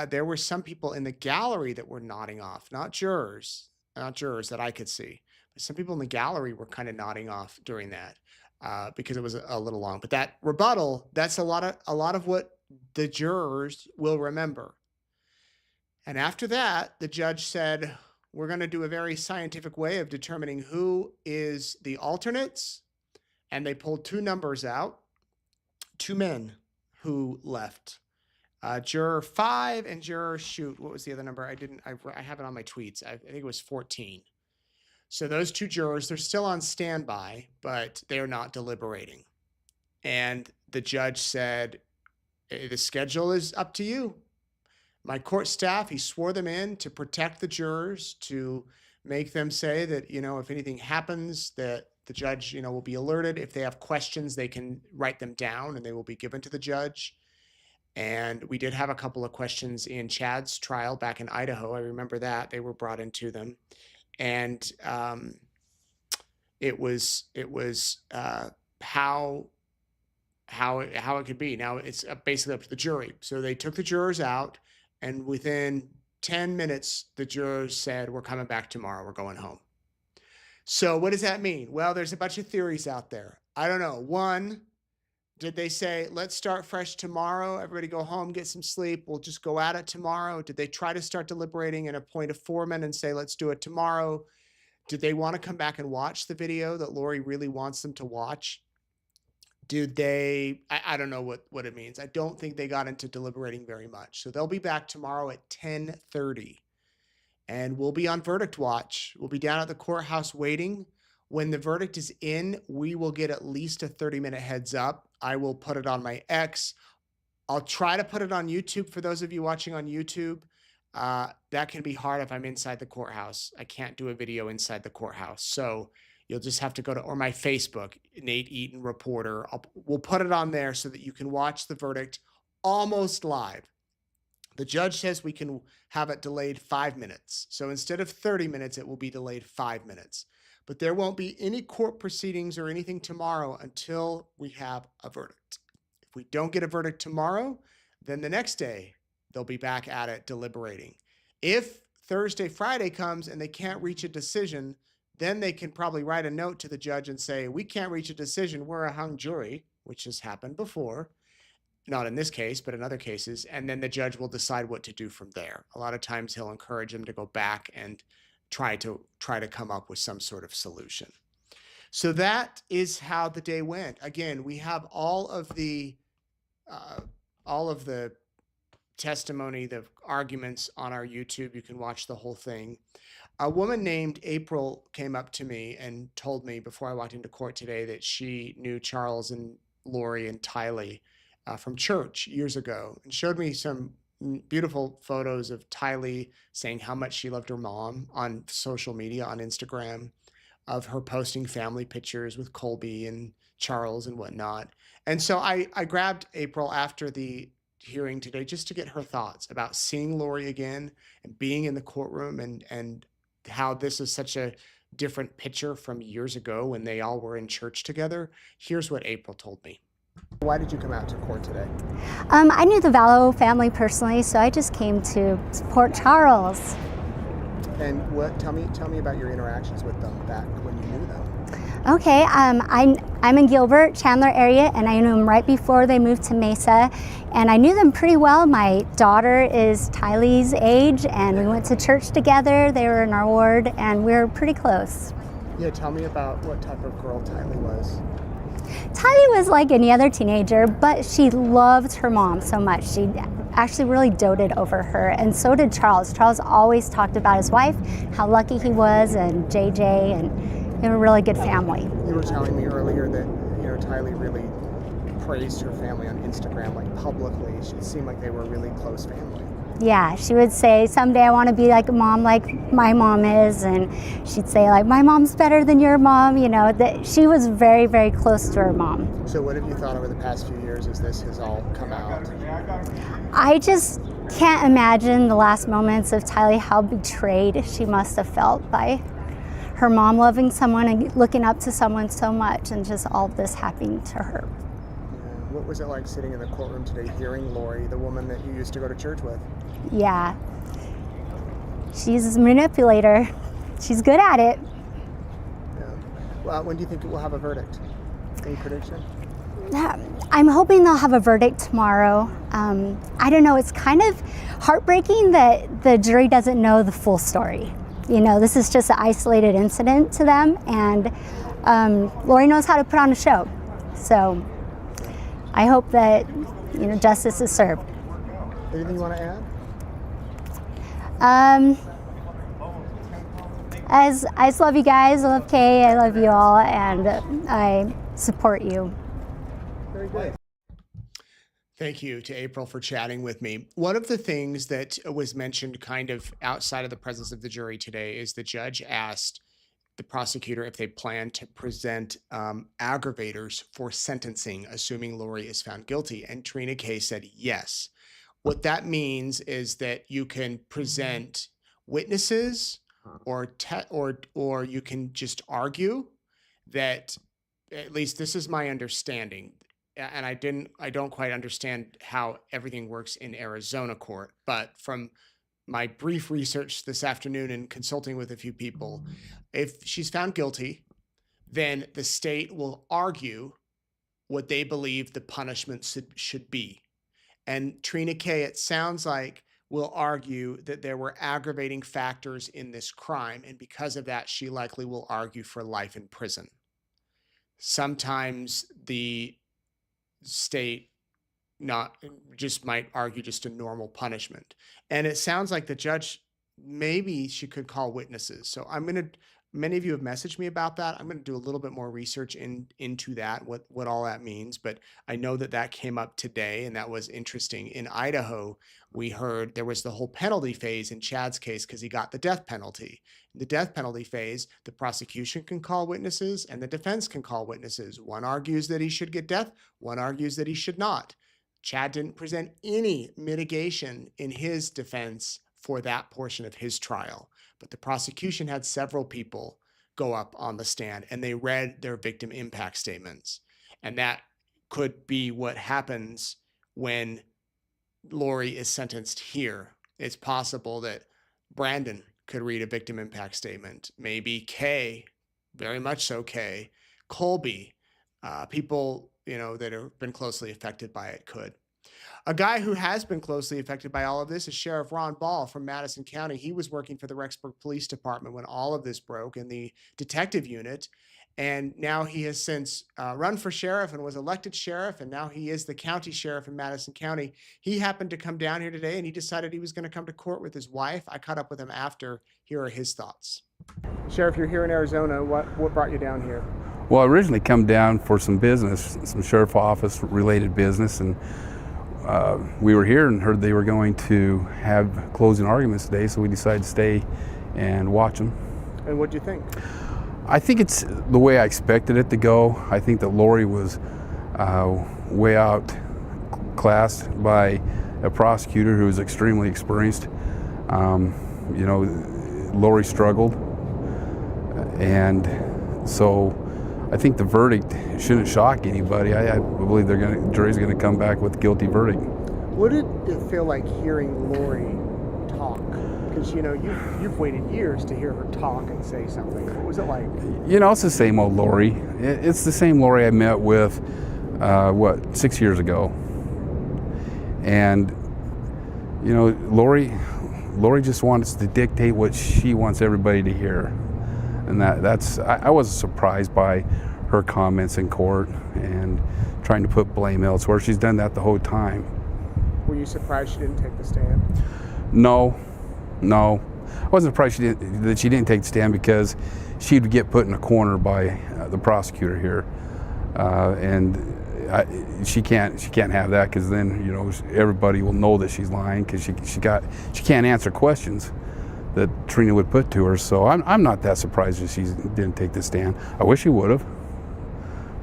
there were some people in the gallery that were nodding off, not jurors that I could see. But some people in the gallery were kind of nodding off during that because it was a little long. But that rebuttal, that's a lot of what the jurors will remember. And after that, the judge said, we're going to do a very scientific way of determining who is the alternates. And they pulled two numbers out, two men who left. Juror 5 and juror, what was the other number? I have it on my tweets. I think it was 14. So those two jurors, they're still on standby, but they're not deliberating. And the judge said, the schedule is up to you. My court staff, he swore them in to protect the jurors, to make them say that, if anything happens, that the judge, will be alerted. If they have questions, they can write them down and they will be given to the judge. And we did have a couple of questions in Chad's trial back in Idaho. I remember that. They were brought into them. And it was how it could be. Now it's basically up to the jury. So they took the jurors out. And within 10 minutes, the jurors said, we're coming back tomorrow. We're going home. So what does that mean? Well, there's a bunch of theories out there. I don't know. One, did they say, let's start fresh tomorrow? Everybody go home, get some sleep. We'll just go at it tomorrow. Did they try to start deliberating and appoint a foreman and say, let's do it tomorrow? Did they want to come back and watch the video that Lori really wants them to watch? I don't know what it means. I don't think they got into deliberating very much. So they'll be back tomorrow at 10:30 and we'll be on verdict watch. We'll be down at the courthouse waiting. When the verdict is in, we will get at least a 30-minute heads up. I will put it on my X. I'll try to put it on YouTube for those of you watching on YouTube. That can be hard if I'm inside the courthouse. I can't do a video inside the courthouse. So you'll just have to go to, or my Facebook, Nate Eaton Reporter. We'll put it on there so that you can watch the verdict almost live. The judge says we can have it delayed 5 minutes. So instead of 30 minutes, it will be delayed 5 minutes. But there won't be any court proceedings or anything tomorrow until we have a verdict. If we don't get a verdict tomorrow, then the next day they'll be back at it deliberating. If Thursday, Friday comes and they can't reach a decision, then they can probably write a note to the judge and say, we can't reach a decision. We're a hung jury, which has happened before. Not in this case, but in other cases. And then the judge will decide what to do from there. A lot of times he'll encourage them to go back and try to come up with some sort of solution. So that is how the day went. Again, we have all of the testimony, the arguments on our YouTube. You can watch the whole thing. A woman named April came up to me and told me before I walked into court today that she knew Charles and Lori and Tylee from church years ago, and showed me some beautiful photos of Tylee saying how much she loved her mom on social media, on Instagram, of her posting family pictures with Colby and Charles and whatnot. And so I grabbed April after the hearing today just to get her thoughts about seeing Lori again and being in the courtroom, and how this is such a different picture from years ago when they all were in church together. Here's what April told me. Why did you come out to court today? I knew the Vallow family personally, so I just came to support Charles. And tell me about your interactions with them back when you knew them. Okay, I'm in Gilbert, Chandler area, and I knew them right before they moved to Mesa, and I knew them pretty well. My daughter is Tylee's age, and we went to church together. They were in our ward, and we were pretty close. Yeah, tell me about what type of girl Tylee was. Tylee was like any other teenager, but she loved her mom so much. She actually really doted over her, and so did Charles. Charles always talked about his wife, how lucky he was, and JJ, and they were a really good family. You were telling me earlier that Tylee really praised her family on Instagram, like publicly. It seemed like they were a really close family. Yeah, she would say, someday I want to be like a mom like my mom is, and she'd say like, my mom's better than your mom, you know, that she was very, very close to her mom. So what have you thought over the past few years as this has all come out? I just can't imagine the last moments of Tylee, how betrayed she must have felt by her mom loving someone and looking up to someone so much, and just all this happening to her. What was it like sitting in the courtroom today hearing Lori, the woman that you used to go to church with? Yeah, she's a manipulator. She's good at it. Yeah. Well, when do you think we'll have a verdict? Any prediction? I'm hoping they'll have a verdict tomorrow. I don't know, it's kind of heartbreaking that the jury doesn't know the full story. You know, this is just an isolated incident to them, and Lori knows how to put on a show. So I hope that, you know, justice is served. Anything you want to add? I just love you guys. I love Kay. I love you all, and I support you. Very good. Thank you to April for chatting with me. One of the things that was mentioned kind of outside of the presence of the jury today is the judge asked the prosecutor if they plan to present aggravators for sentencing, assuming Lori is found guilty. And Trina Kay said yes. What that means is that you can present witnesses or you can just argue that, at least this is my understanding, and I don't quite understand how everything works in Arizona court, but from my brief research this afternoon and consulting with a few people, if she's found guilty, then the state will argue what they believe the punishment should be. And Trina Kay, it sounds like, will argue that there were aggravating factors in this crime, and because of that, she likely will argue for life in prison. Sometimes the state just might argue just a normal punishment. And it sounds like the judge, maybe she could call witnesses. So many of you have messaged me about that. I'm going to do a little bit more research into that, what all that means. But I know that came up today, and that was interesting. In Idaho, we heard there was the whole penalty phase in Chad's case because he got the death penalty. In the death penalty phase, the prosecution can call witnesses and the defense can call witnesses. One argues that he should get death. One argues that he should not. Chad didn't present any mitigation in his defense for that portion of his trial. But the prosecution had several people go up on the stand and they read their victim impact statements. And that could be what happens when Lori is sentenced here. It's possible that Brandon could read a victim impact statement. Maybe Kay, very much so Kay, Colby, people, that have been closely affected by it could. A guy who has been closely affected by all of this is Sheriff Ron Ball from Madison County. He was working for the Rexburg Police Department when all of this broke in the detective unit. And now he has since run for sheriff and was elected sheriff. And now he is the county sheriff in Madison County. He happened to come down here today and he decided he was going to come to court with his wife. I caught up with him after. Here are his thoughts. Sheriff, you're here in Arizona. What brought you down here? Well, I originally come down for some business, some sheriff office related business, and we were here and heard they were going to have closing arguments today, so we decided to stay and watch them. And what do you think? I think it's the way I expected it to go. I think that Lori was way outclassed by a prosecutor who was extremely experienced. Lori struggled, and so I think the verdict shouldn't shock anybody. I believe the jury's going to come back with a guilty verdict. What did it feel like hearing Lori talk? Because you've waited years to hear her talk and say something. What was it like? It's the same old Lori. It's the same Lori I met with 6 years ago. And Lori just wants to dictate what she wants everybody to hear. And I was surprised by her comments in court and trying to put blame elsewhere. She's done that the whole time. Were you surprised she didn't take the stand? No. I wasn't surprised that she didn't take the stand because she'd get put in a corner by the prosecutor here. And she can't have that, because then, you know, everybody will know that she's lying, because she can't answer questions that Trina would put to her. So I'm not that surprised that she didn't take the stand. I wish she would have,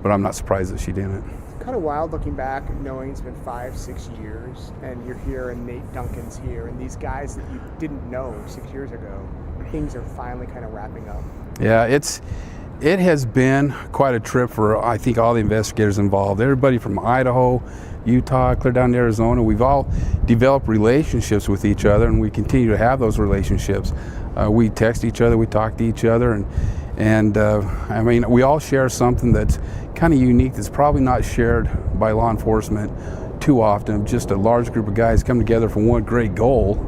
but I'm not surprised that she didn't. Kind of wild looking back, knowing it's been 5-6 years, and you're here, and Nate Duncan's here, and these guys that you didn't know 6 years ago, things are finally kind of wrapping up. Yeah, it has been quite a trip for, I think, all the investigators involved. Everybody from Idaho, Utah, clear down to Arizona. We've all developed relationships with each other, and we continue to have those relationships. We text each other, we talk to each other, and I mean, we all share something that's kind of unique, that's probably not shared by law enforcement too often. Just a large group of guys come together for one great goal,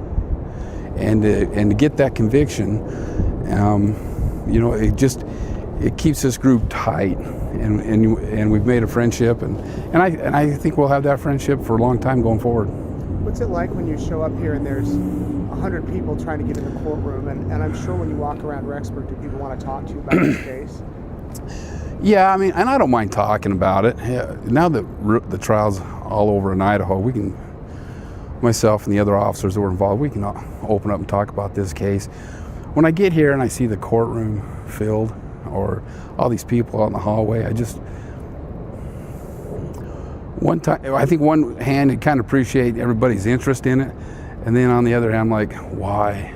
and to get that conviction, you know, it keeps this group tight, and we've made a friendship, and I think we'll have that friendship for a long time going forward. What's it like when you show up here and there's 100 people trying to get in the courtroom, and I'm sure when you walk around Rexburg, do people want to talk to you about this case? Yeah, I mean, and I don't mind talking about it. Yeah, now that the trial's all over in Idaho, we can, myself and the other officers that were involved, we can open up and talk about this case. When I get here and I see the courtroom filled, or all these people out in the hallway, I think one hand, you kind of appreciate everybody's interest in it, and then on the other hand, I'm like, why?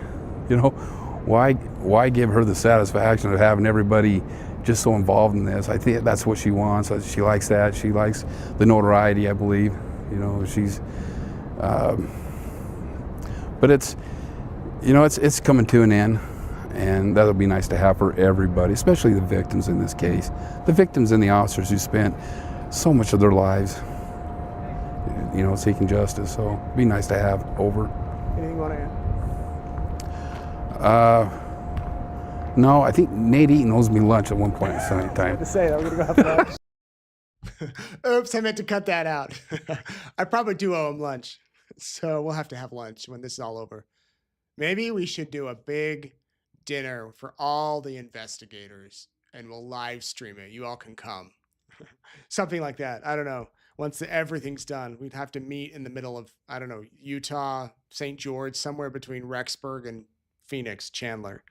You know, why give her the satisfaction of having everybody just so involved in this? I think that's what she wants. She likes that. She likes the notoriety, I believe. You know, she's, but it's, you know, it's coming to an end, and that'll be nice to have for everybody, especially the victims in this case, the victims and the officers who spent so much of their lives, you know, seeking justice. So it'd be nice to have over. Anything you want to add? No, I think Nate Eaton owes me lunch at one point in some time. To say that we're gonna go have lunch. Oops, I meant to cut that out. I probably do owe him lunch, so we'll have to have lunch when this is all over. Maybe we should do a big dinner for all the investigators, and we'll live stream it. You all can come. Something like that. I don't know. Once everything's done, we'd have to meet in the middle of, I don't know, Utah, St. George, somewhere between Rexburg and Phoenix, Chandler.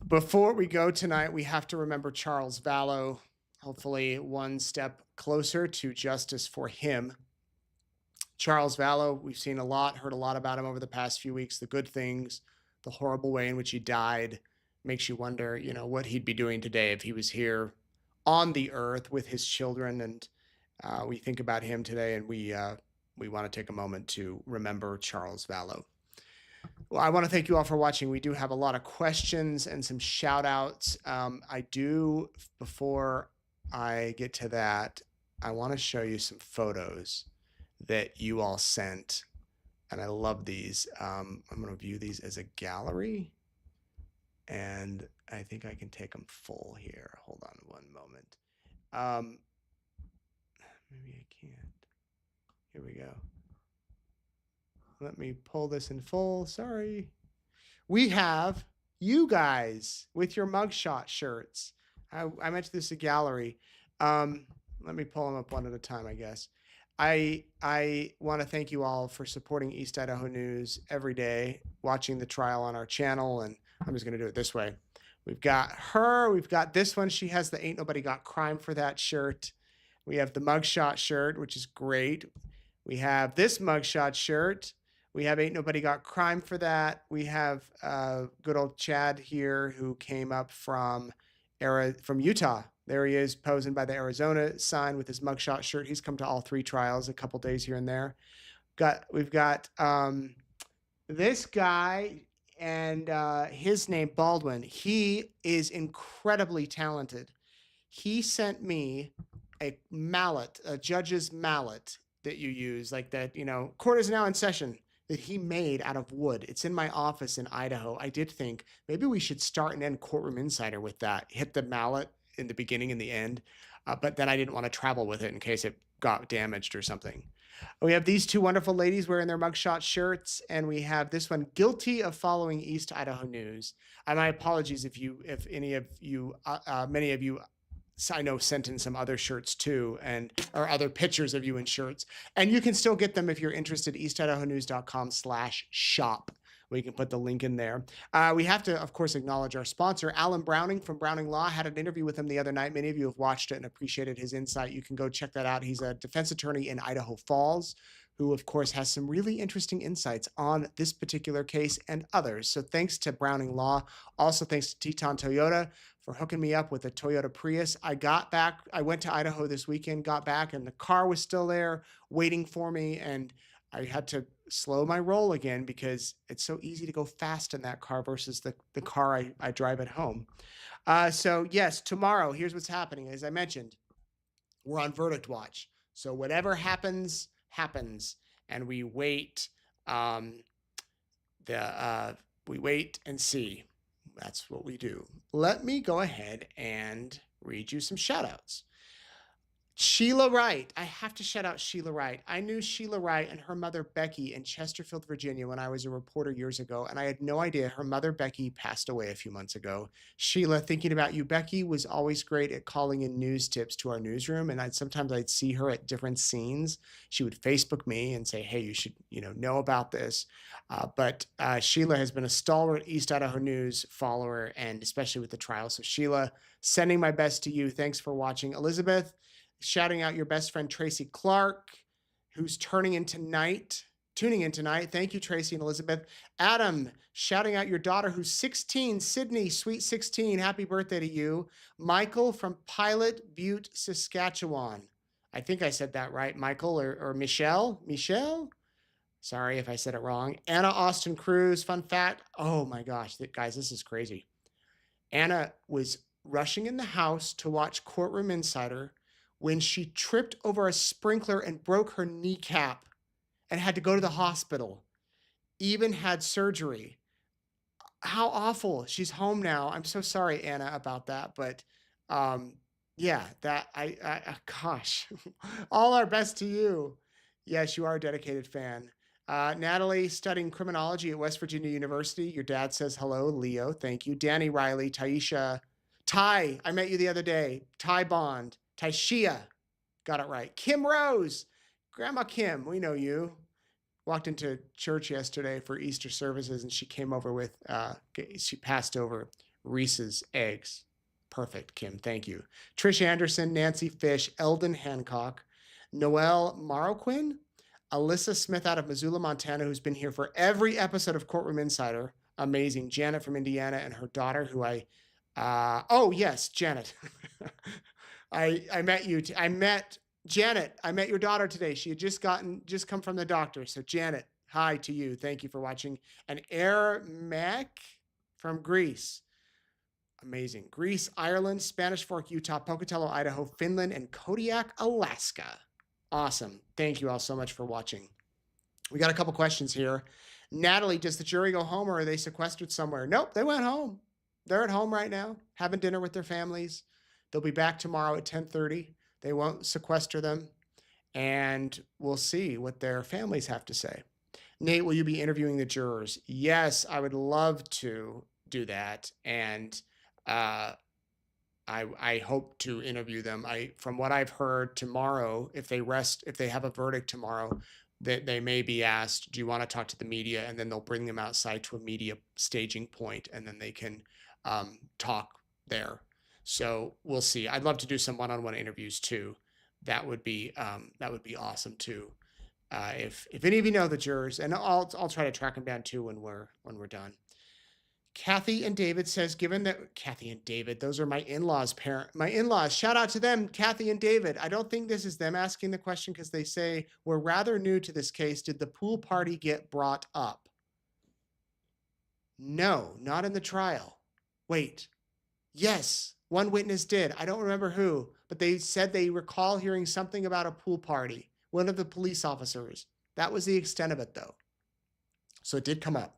Before we go tonight, we have to remember Charles Vallow, hopefully one step closer to justice for him. Charles Vallow, we've seen a lot, heard a lot about him over the past few weeks, the good things, the horrible way in which he died. Makes you wonder, you know, what he'd be doing today if he was here on the earth with his children. And we think about him today, and we want to take a moment to remember Charles Vallow. Well, I want to thank you all for watching. We do have a lot of questions and some shout outs. Before I get to that, I want to show you some photos that you all sent. And I love these. I'm going to view these as a gallery. And I think I can take them full here. Hold on one moment. Maybe I can't. Here we go. Let me pull this in full. Sorry. We have you guys with your mugshot shirts. I mentioned this a gallery. Let me pull them up one at a time, I guess. I want to thank you all for supporting East Idaho News every day, watching the trial on our channel, and I'm just going to do it this way. We've got her. We've got this one. She has the Ain't Nobody Got Crime for That shirt. We have the mugshot shirt, which is great. We have this mugshot shirt. We have Ain't Nobody Got Crime for That. We have good old Chad here, who came up from Utah. There he is, posing by the Arizona sign with his mugshot shirt. He's come to all three trials, a couple days here and there. We've got this guy, and his name, Baldwin. He is incredibly talented. He sent me a mallet, a judge's mallet that you use, like that, you know, court is now in session, that he made out of wood. It's in my office in Idaho. I did think maybe we should start and end Courtroom Insider with that. Hit the mallet in the beginning and the end, but then I didn't want to travel with it in case it got damaged or something. We have these two wonderful ladies wearing their mugshot shirts, and we have this one, guilty of following East Idaho News. And my apologies if many of you I know sent in some other shirts too, or other pictures of you in shirts. And you can still get them if you're interested, eastidahonews.com/shop. We can put the link in there. We have to, of course, acknowledge our sponsor, Alan Browning from Browning Law. Had an interview with him the other night. Many of you have watched it and appreciated his insight. You can go check that out. He's a defense attorney in Idaho Falls, who, of course, has some really interesting insights on this particular case and others. So thanks to Browning Law. Also, thanks to Teton Toyota for hooking me up with a Toyota Prius. I got back. I went to Idaho this weekend, got back, and the car was still there waiting for me. And I had to slow my roll again because it's so easy to go fast in that car versus the car I drive at home. So yes, tomorrow, here's what's happening. As I mentioned, we're on verdict watch. So whatever happens, happens. And we wait, we wait and see. That's what we do. Let me go ahead and read you some shout outs. Sheila Wright. I have to shout out Sheila Wright. I knew Sheila Wright and her mother Becky in Chesterfield, Virginia when I was a reporter years ago, and I had no idea her mother Becky passed away a few months ago. Sheila, thinking about you. Becky was always great at calling in news tips to our newsroom, and sometimes I'd see her at different scenes. She would Facebook me and say, hey, you should know about this. But Sheila has been a stalwart East Idaho News follower, and especially with the trial. So Sheila, sending my best to you. Thanks for watching. Elizabeth, shouting out your best friend, Tracy Clark, who's tuning in tonight. Thank you, Tracy and Elizabeth. Adam, shouting out your daughter, who's 16, Sydney, sweet 16. Happy birthday to you. Michael from Pilot Butte, Saskatchewan. I think I said that right, Michael, or Michelle? Michelle? Sorry if I said it wrong. Anna Austin Cruz, fun fact. Oh my gosh, guys, this is crazy. Anna was rushing in the house to watch Courtroom Insider when she tripped over a sprinkler and broke her kneecap and had to go to the hospital, even had surgery. How awful. She's home now. I'm so sorry, Anna, about that. But yeah, gosh, all our best to you. Yes, you are a dedicated fan. Natalie, studying criminology at West Virginia University. Your dad says hello, Leo. Thank you. Danny Riley, Taisha, Ty, I met you the other day. Ty Bond. Taishia, got it right. Kim Rose, Grandma Kim, we know you. Walked into church yesterday for Easter services, and she came over with, she passed over Reese's eggs. Perfect, Kim, thank you. Trish Anderson, Nancy Fish, Eldon Hancock, Noelle Marroquin, Alyssa Smith out of Missoula, Montana, who's been here for every episode of Courtroom Insider. Amazing. Janet from Indiana and her daughter, who oh yes, Janet. I met you. I met Janet. I met your daughter today. She had just come from the doctor. So Janet, hi to you. Thank you for watching. And Air Mac from Greece. Amazing. Greece, Ireland, Spanish Fork, Utah, Pocatello, Idaho, Finland, and Kodiak, Alaska. Awesome. Thank you all so much for watching. We got a couple questions here. Natalie, does the jury go home or are they sequestered somewhere? Nope, they went home. They're at home right now, having dinner with their families. They'll be back tomorrow at 10:30. They won't sequester them, and we'll see what their families have to say. Nate, will you be interviewing the jurors? Yes, I would love to do that, and I hope to interview them. From what I've heard, tomorrow, if they have a verdict tomorrow, that they may be asked, do you want to talk to the media? And then they'll bring them outside to a media staging point, and then they can talk there. So we'll see. I'd love to do some one-on-one interviews too. That would be awesome too. If any of you know the jurors, and I'll try to track them down too when we're done. Kathy and David says, given that Kathy and David, those are my in-laws' my in-laws, shout out to them, Kathy and David. I don't think this is them asking the question because they say, we're rather new to this case. Did the pool party get brought up? No, not in the trial. Wait, yes. One witness did. I don't remember who, but they said they recall hearing something about a pool party. One of the police officers. That was the extent of it, though. So it did come up.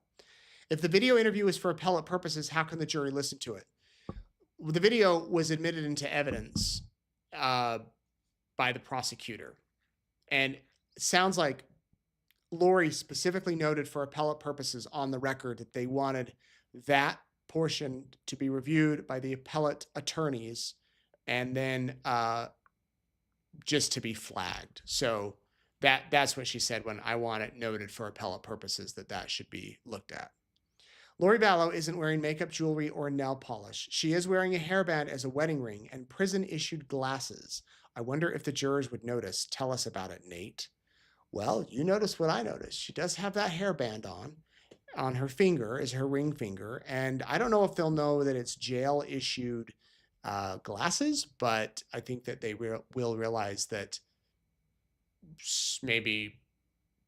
If the video interview is for appellate purposes, how can the jury listen to it? The video was admitted into evidence by the prosecutor. And it sounds like Lori specifically noted for appellate purposes on the record that they wanted that portion to be reviewed by the appellate attorneys and then just to be flagged. So that's what she said when I want it noted for appellate purposes that should be looked at. Lori Vallow isn't wearing makeup, jewelry, or nail polish. She is wearing a hairband as a wedding ring and prison-issued glasses. I wonder if the jurors would notice. Tell us about it, Nate. Well, you notice what I noticed. She does have that hairband on her finger is her ring finger. And I don't know if they'll know that it's jail-issued glasses, but I think that they will realize that maybe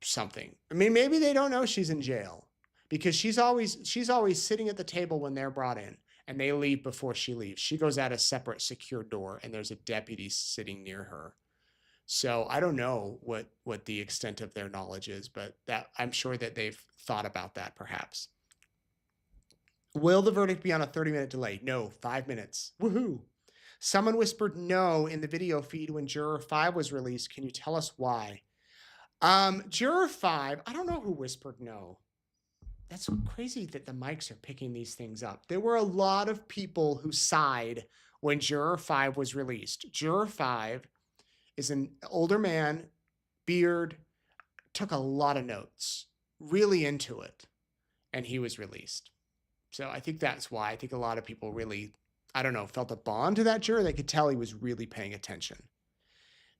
something. I mean, maybe they don't know she's in jail. Because she's always sitting at the table when they're brought in, and they leave before she leaves. She goes out a separate secure door, and there's a deputy sitting near her. So I don't know what the extent of their knowledge is, but that I'm sure that they've thought about that perhaps. Will the verdict be on a 30-minute delay? No, 5 minutes. Woohoo! Someone whispered no in the video feed when Juror 5 was released. Can you tell us why? Juror 5, I don't know who whispered no. That's crazy that the mics are picking these things up. There were a lot of people who sighed when Juror 5 was released. Juror 5 is an older man, beard, took a lot of notes, really into it, and he was released. So I think that's why. I think a lot of people really, I don't know, felt a bond to that juror. They could tell he was really paying attention.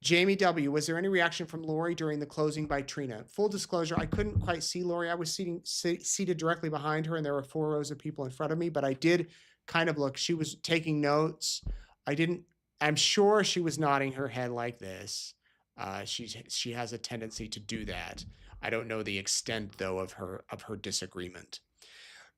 Jamie W., was there any reaction from Lori during the closing by Trina? Full disclosure, I couldn't quite see Lori. I was seated directly behind her, and there were 4 rows of people in front of me, but I did kind of look. She was taking notes. I'm sure she was nodding her head like this. She has a tendency to do that. I don't know the extent, though, of her disagreement.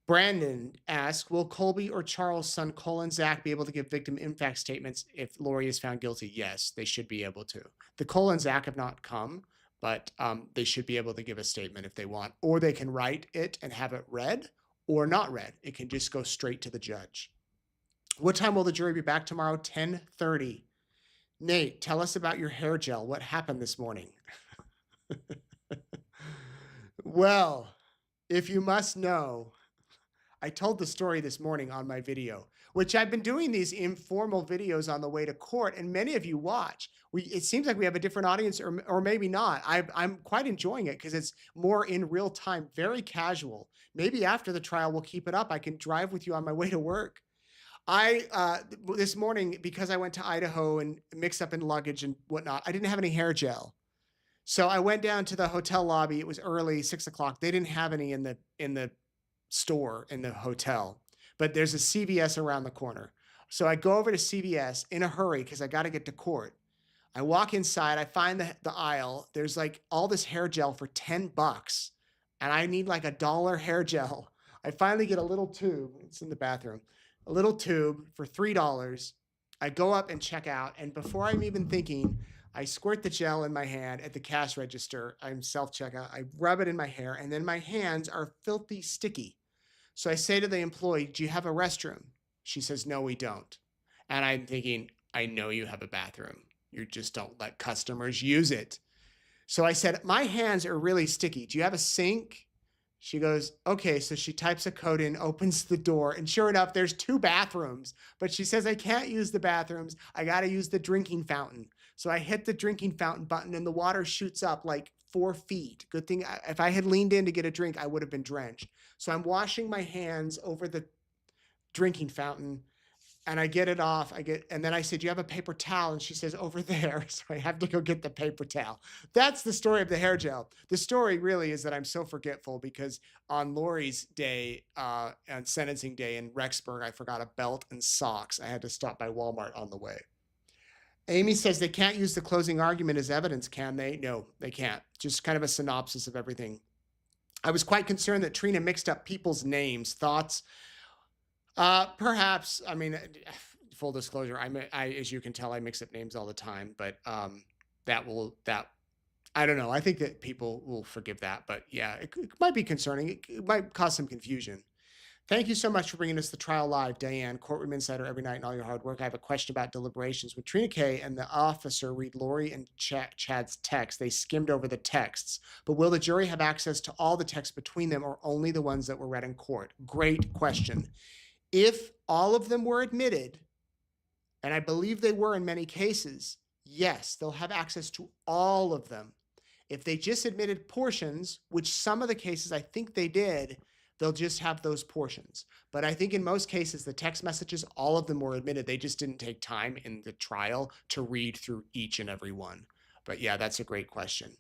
Brandon asks, will Colby or Charles' son, Colin Zach, be able to give victim impact statements if Lori is found guilty? Yes, they should be able to. The Colin Zach have not come, but they should be able to give a statement if they want, or they can write it and have it read or not read. It can just go straight to the judge. What time will the jury be back tomorrow? 10:30. Nate, tell us about your hair gel. What happened this morning? Well, if you must know, I told the story this morning on my video, which I've been doing these informal videos on the way to court, and many of you watch. It seems like we have a different audience, or maybe not. I'm quite enjoying it because it's more in real time, very casual. Maybe after the trial, we'll keep it up. I can drive with you on my way to work. This morning, because I went to Idaho and mixed up in luggage and whatnot, I didn't have any hair gel. So I went down to the hotel lobby. It was early, 6 o'clock. They didn't have any in the store in the hotel, but there's a CVS around the corner. So I go over to CVS in a hurry because I got to get to court. I walk inside, I find the aisle. There's like all this hair gel for $10, and I need like $1 hair gel. I finally get a little tube. It's in the bathroom. A little tube for $3. I go up and check out, and before I'm even thinking, I squirt the gel in my hand at the cash register. I'm self-checkout. I rub it in my hair, and then my hands are filthy sticky. So I say to the employee, do you have a restroom? She says, no, we don't. And I'm thinking, I know you have a bathroom. You just don't let customers use it. So I said, my hands are really sticky. Do you have a sink? She goes, okay. So she types a code in, opens the door, and sure enough, there's 2 bathrooms. But she says, I can't use the bathrooms. I got to use the drinking fountain. So I hit the drinking fountain button, and the water shoots up like 4 feet. Good thing if I had leaned in to get a drink, I would have been drenched. So I'm washing my hands over the drinking fountain, and I get it off. And then I said, do you have a paper towel? And she says, over there. So I have to go get the paper towel. That's the story of the hair gel. The story really is that I'm so forgetful because on Lori's day, on sentencing day in Rexburg, I forgot a belt and socks. I had to stop by Walmart on the way. Amy says they can't use the closing argument as evidence, can they? No, they can't. Just kind of a synopsis of everything. I was quite concerned that Trina mixed up people's names. Thoughts? Perhaps. I mean, full disclosure, I as you can tell, I mix up names all the time. But I don't know. I think that people will forgive that. But yeah, it might be concerning. It might cause some confusion. Thank you so much for bringing us the trial live, Diane. Courtroom Insider every night and all your hard work. I have a question about deliberations. When Trina K and the officer read Lori and Chad's text, they skimmed over the texts. But will the jury have access to all the texts between them or only the ones that were read in court? Great question. If all of them were admitted, and I believe they were in many cases, yes, they'll have access to all of them. If they just admitted portions, which some of the cases I think they did, they'll just have those portions. But I think in most cases, the text messages, all of them were admitted. They just didn't take time in the trial to read through each and every one. But yeah, that's a great question.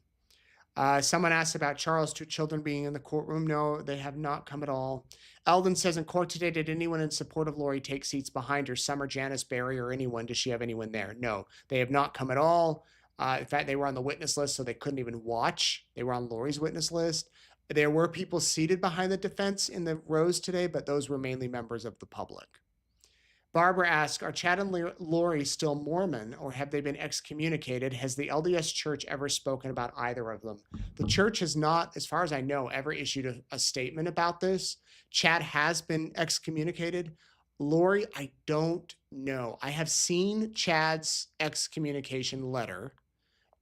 Someone asked about Charles' two children being in the courtroom. No, they have not come at all. Eldon says, in court today, did anyone in support of Lori take seats behind her? Summer, Janice, Barry, or anyone? Does she have anyone there? No, they have not come at all. In fact, they were on the witness list, so they couldn't even watch. They were on Lori's witness list. There were people seated behind the defense in the rows today, but those were mainly members of the public. Barbara asks, are Chad and Lori still Mormon, or have they been excommunicated? Has the LDS Church ever spoken about either of them? The church has not, as far as I know, ever issued a statement about this. Chad has been excommunicated. Lori, I don't know. I have seen Chad's excommunication letter,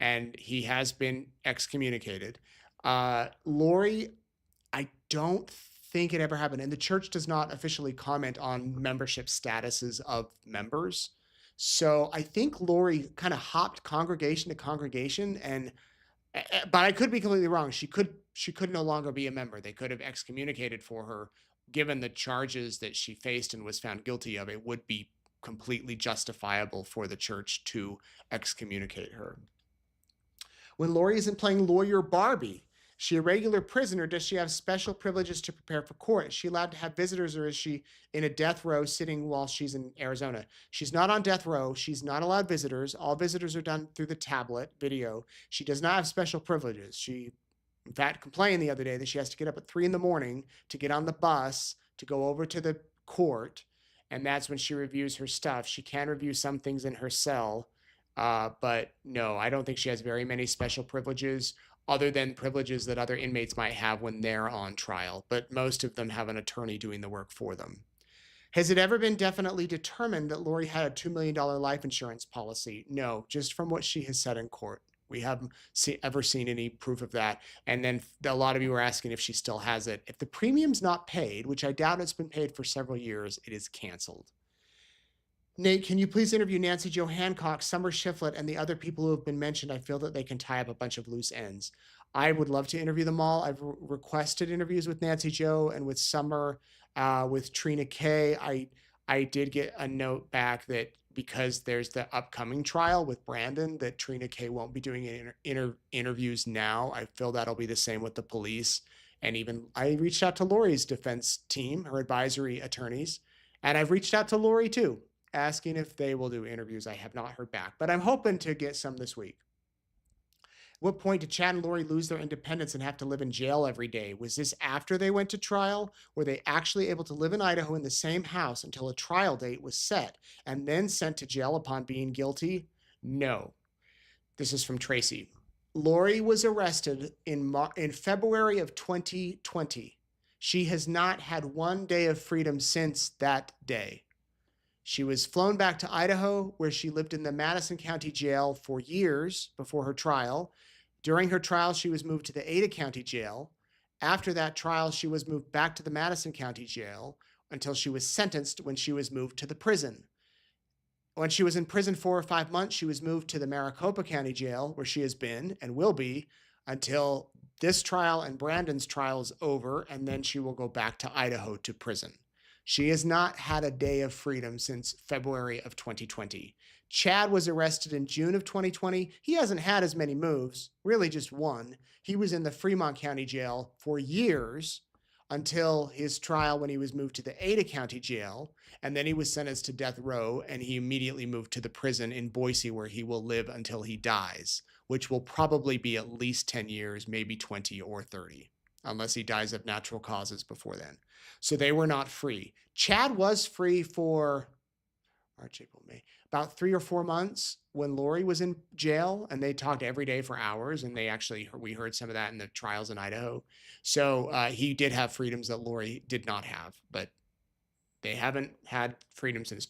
and he has been excommunicated. Lori, I don't think it ever happened. And the church does not officially comment on membership statuses of members. So I think Lori kind of hopped congregation to congregation, and but I could be completely wrong. She could no longer be a member. They could have excommunicated for her, given the charges that she faced and was found guilty of. It would be completely justifiable for the church to excommunicate her. When Lori isn't playing lawyer Barbie, is she a regular prisoner? Does she have special privileges to prepare for court? Is she allowed to have visitors, or is she in a death row sitting while she's in Arizona? She's not on death row. She's not allowed visitors. All visitors are done through the tablet video. She does not have special privileges. She, in fact, complained the other day that she has to get up at 3 a.m. to get on the bus to go over to the court, and that's when she reviews her stuff. She can review some things in her cell, but no, I don't think she has very many special privileges, other than privileges that other inmates might have when they're on trial, but most of them have an attorney doing the work for them. Has it ever been definitely determined that Lori had a $2 million life insurance policy? No, just from what she has said in court. We haven't ever seen any proof of that. And then a lot of you were asking if she still has it. If the premium's not paid, which I doubt it's been paid for several years, it is canceled. Nate, can you please interview Nancy Jo Hancock, Summer Shiflett, and the other people who have been mentioned? I feel that they can tie up a bunch of loose ends. I would love to interview them all. I've requested interviews with Nancy Jo and with Summer, with Trina K. I did get a note back that because there's the upcoming trial with Brandon, that Trina K won't be doing interviews now. I feel that'll be the same with the police. And even I reached out to Lori's defense team, her advisory attorneys, and I've reached out to Lori too, asking if they will do interviews. I have not heard back, but I'm hoping to get some this week. What point did Chad and Lori lose their independence and have to live in jail every day? Was this after they went to trial? Were they actually able to live in Idaho in the same house until a trial date was set and then sent to jail upon being guilty? No. This is from Tracy. Lori was arrested in February of 2020. She has not had one day of freedom since that day. She was flown back to Idaho, where she lived in the Madison County Jail for years before her trial. During her trial, she was moved to the Ada County Jail. After that trial, she was moved back to the Madison County Jail until she was sentenced, when she was moved to the prison. When she was in prison 4 or 5 months, she was moved to the Maricopa County Jail, where she has been and will be until this trial and Brandon's trial is over, and then she will go back to Idaho to prison. She has not had a day of freedom since February of 2020. Chad was arrested in June of 2020. He hasn't had as many moves, really just one. He was in the Fremont County Jail for years until his trial, when he was moved to the Ada County Jail, and then he was sentenced to death row, and he immediately moved to the prison in Boise, where he will live until he dies, which will probably be at least 10 years, maybe 20 or 30. Unless he dies of natural causes before then. So they were not free. Chad was free for March, April, May, about 3 or 4 months when Lori was in jail, and they talked every day for hours, and we heard some of that in the trials in Idaho. So he did have freedoms that Lori did not have, but they haven't had freedom since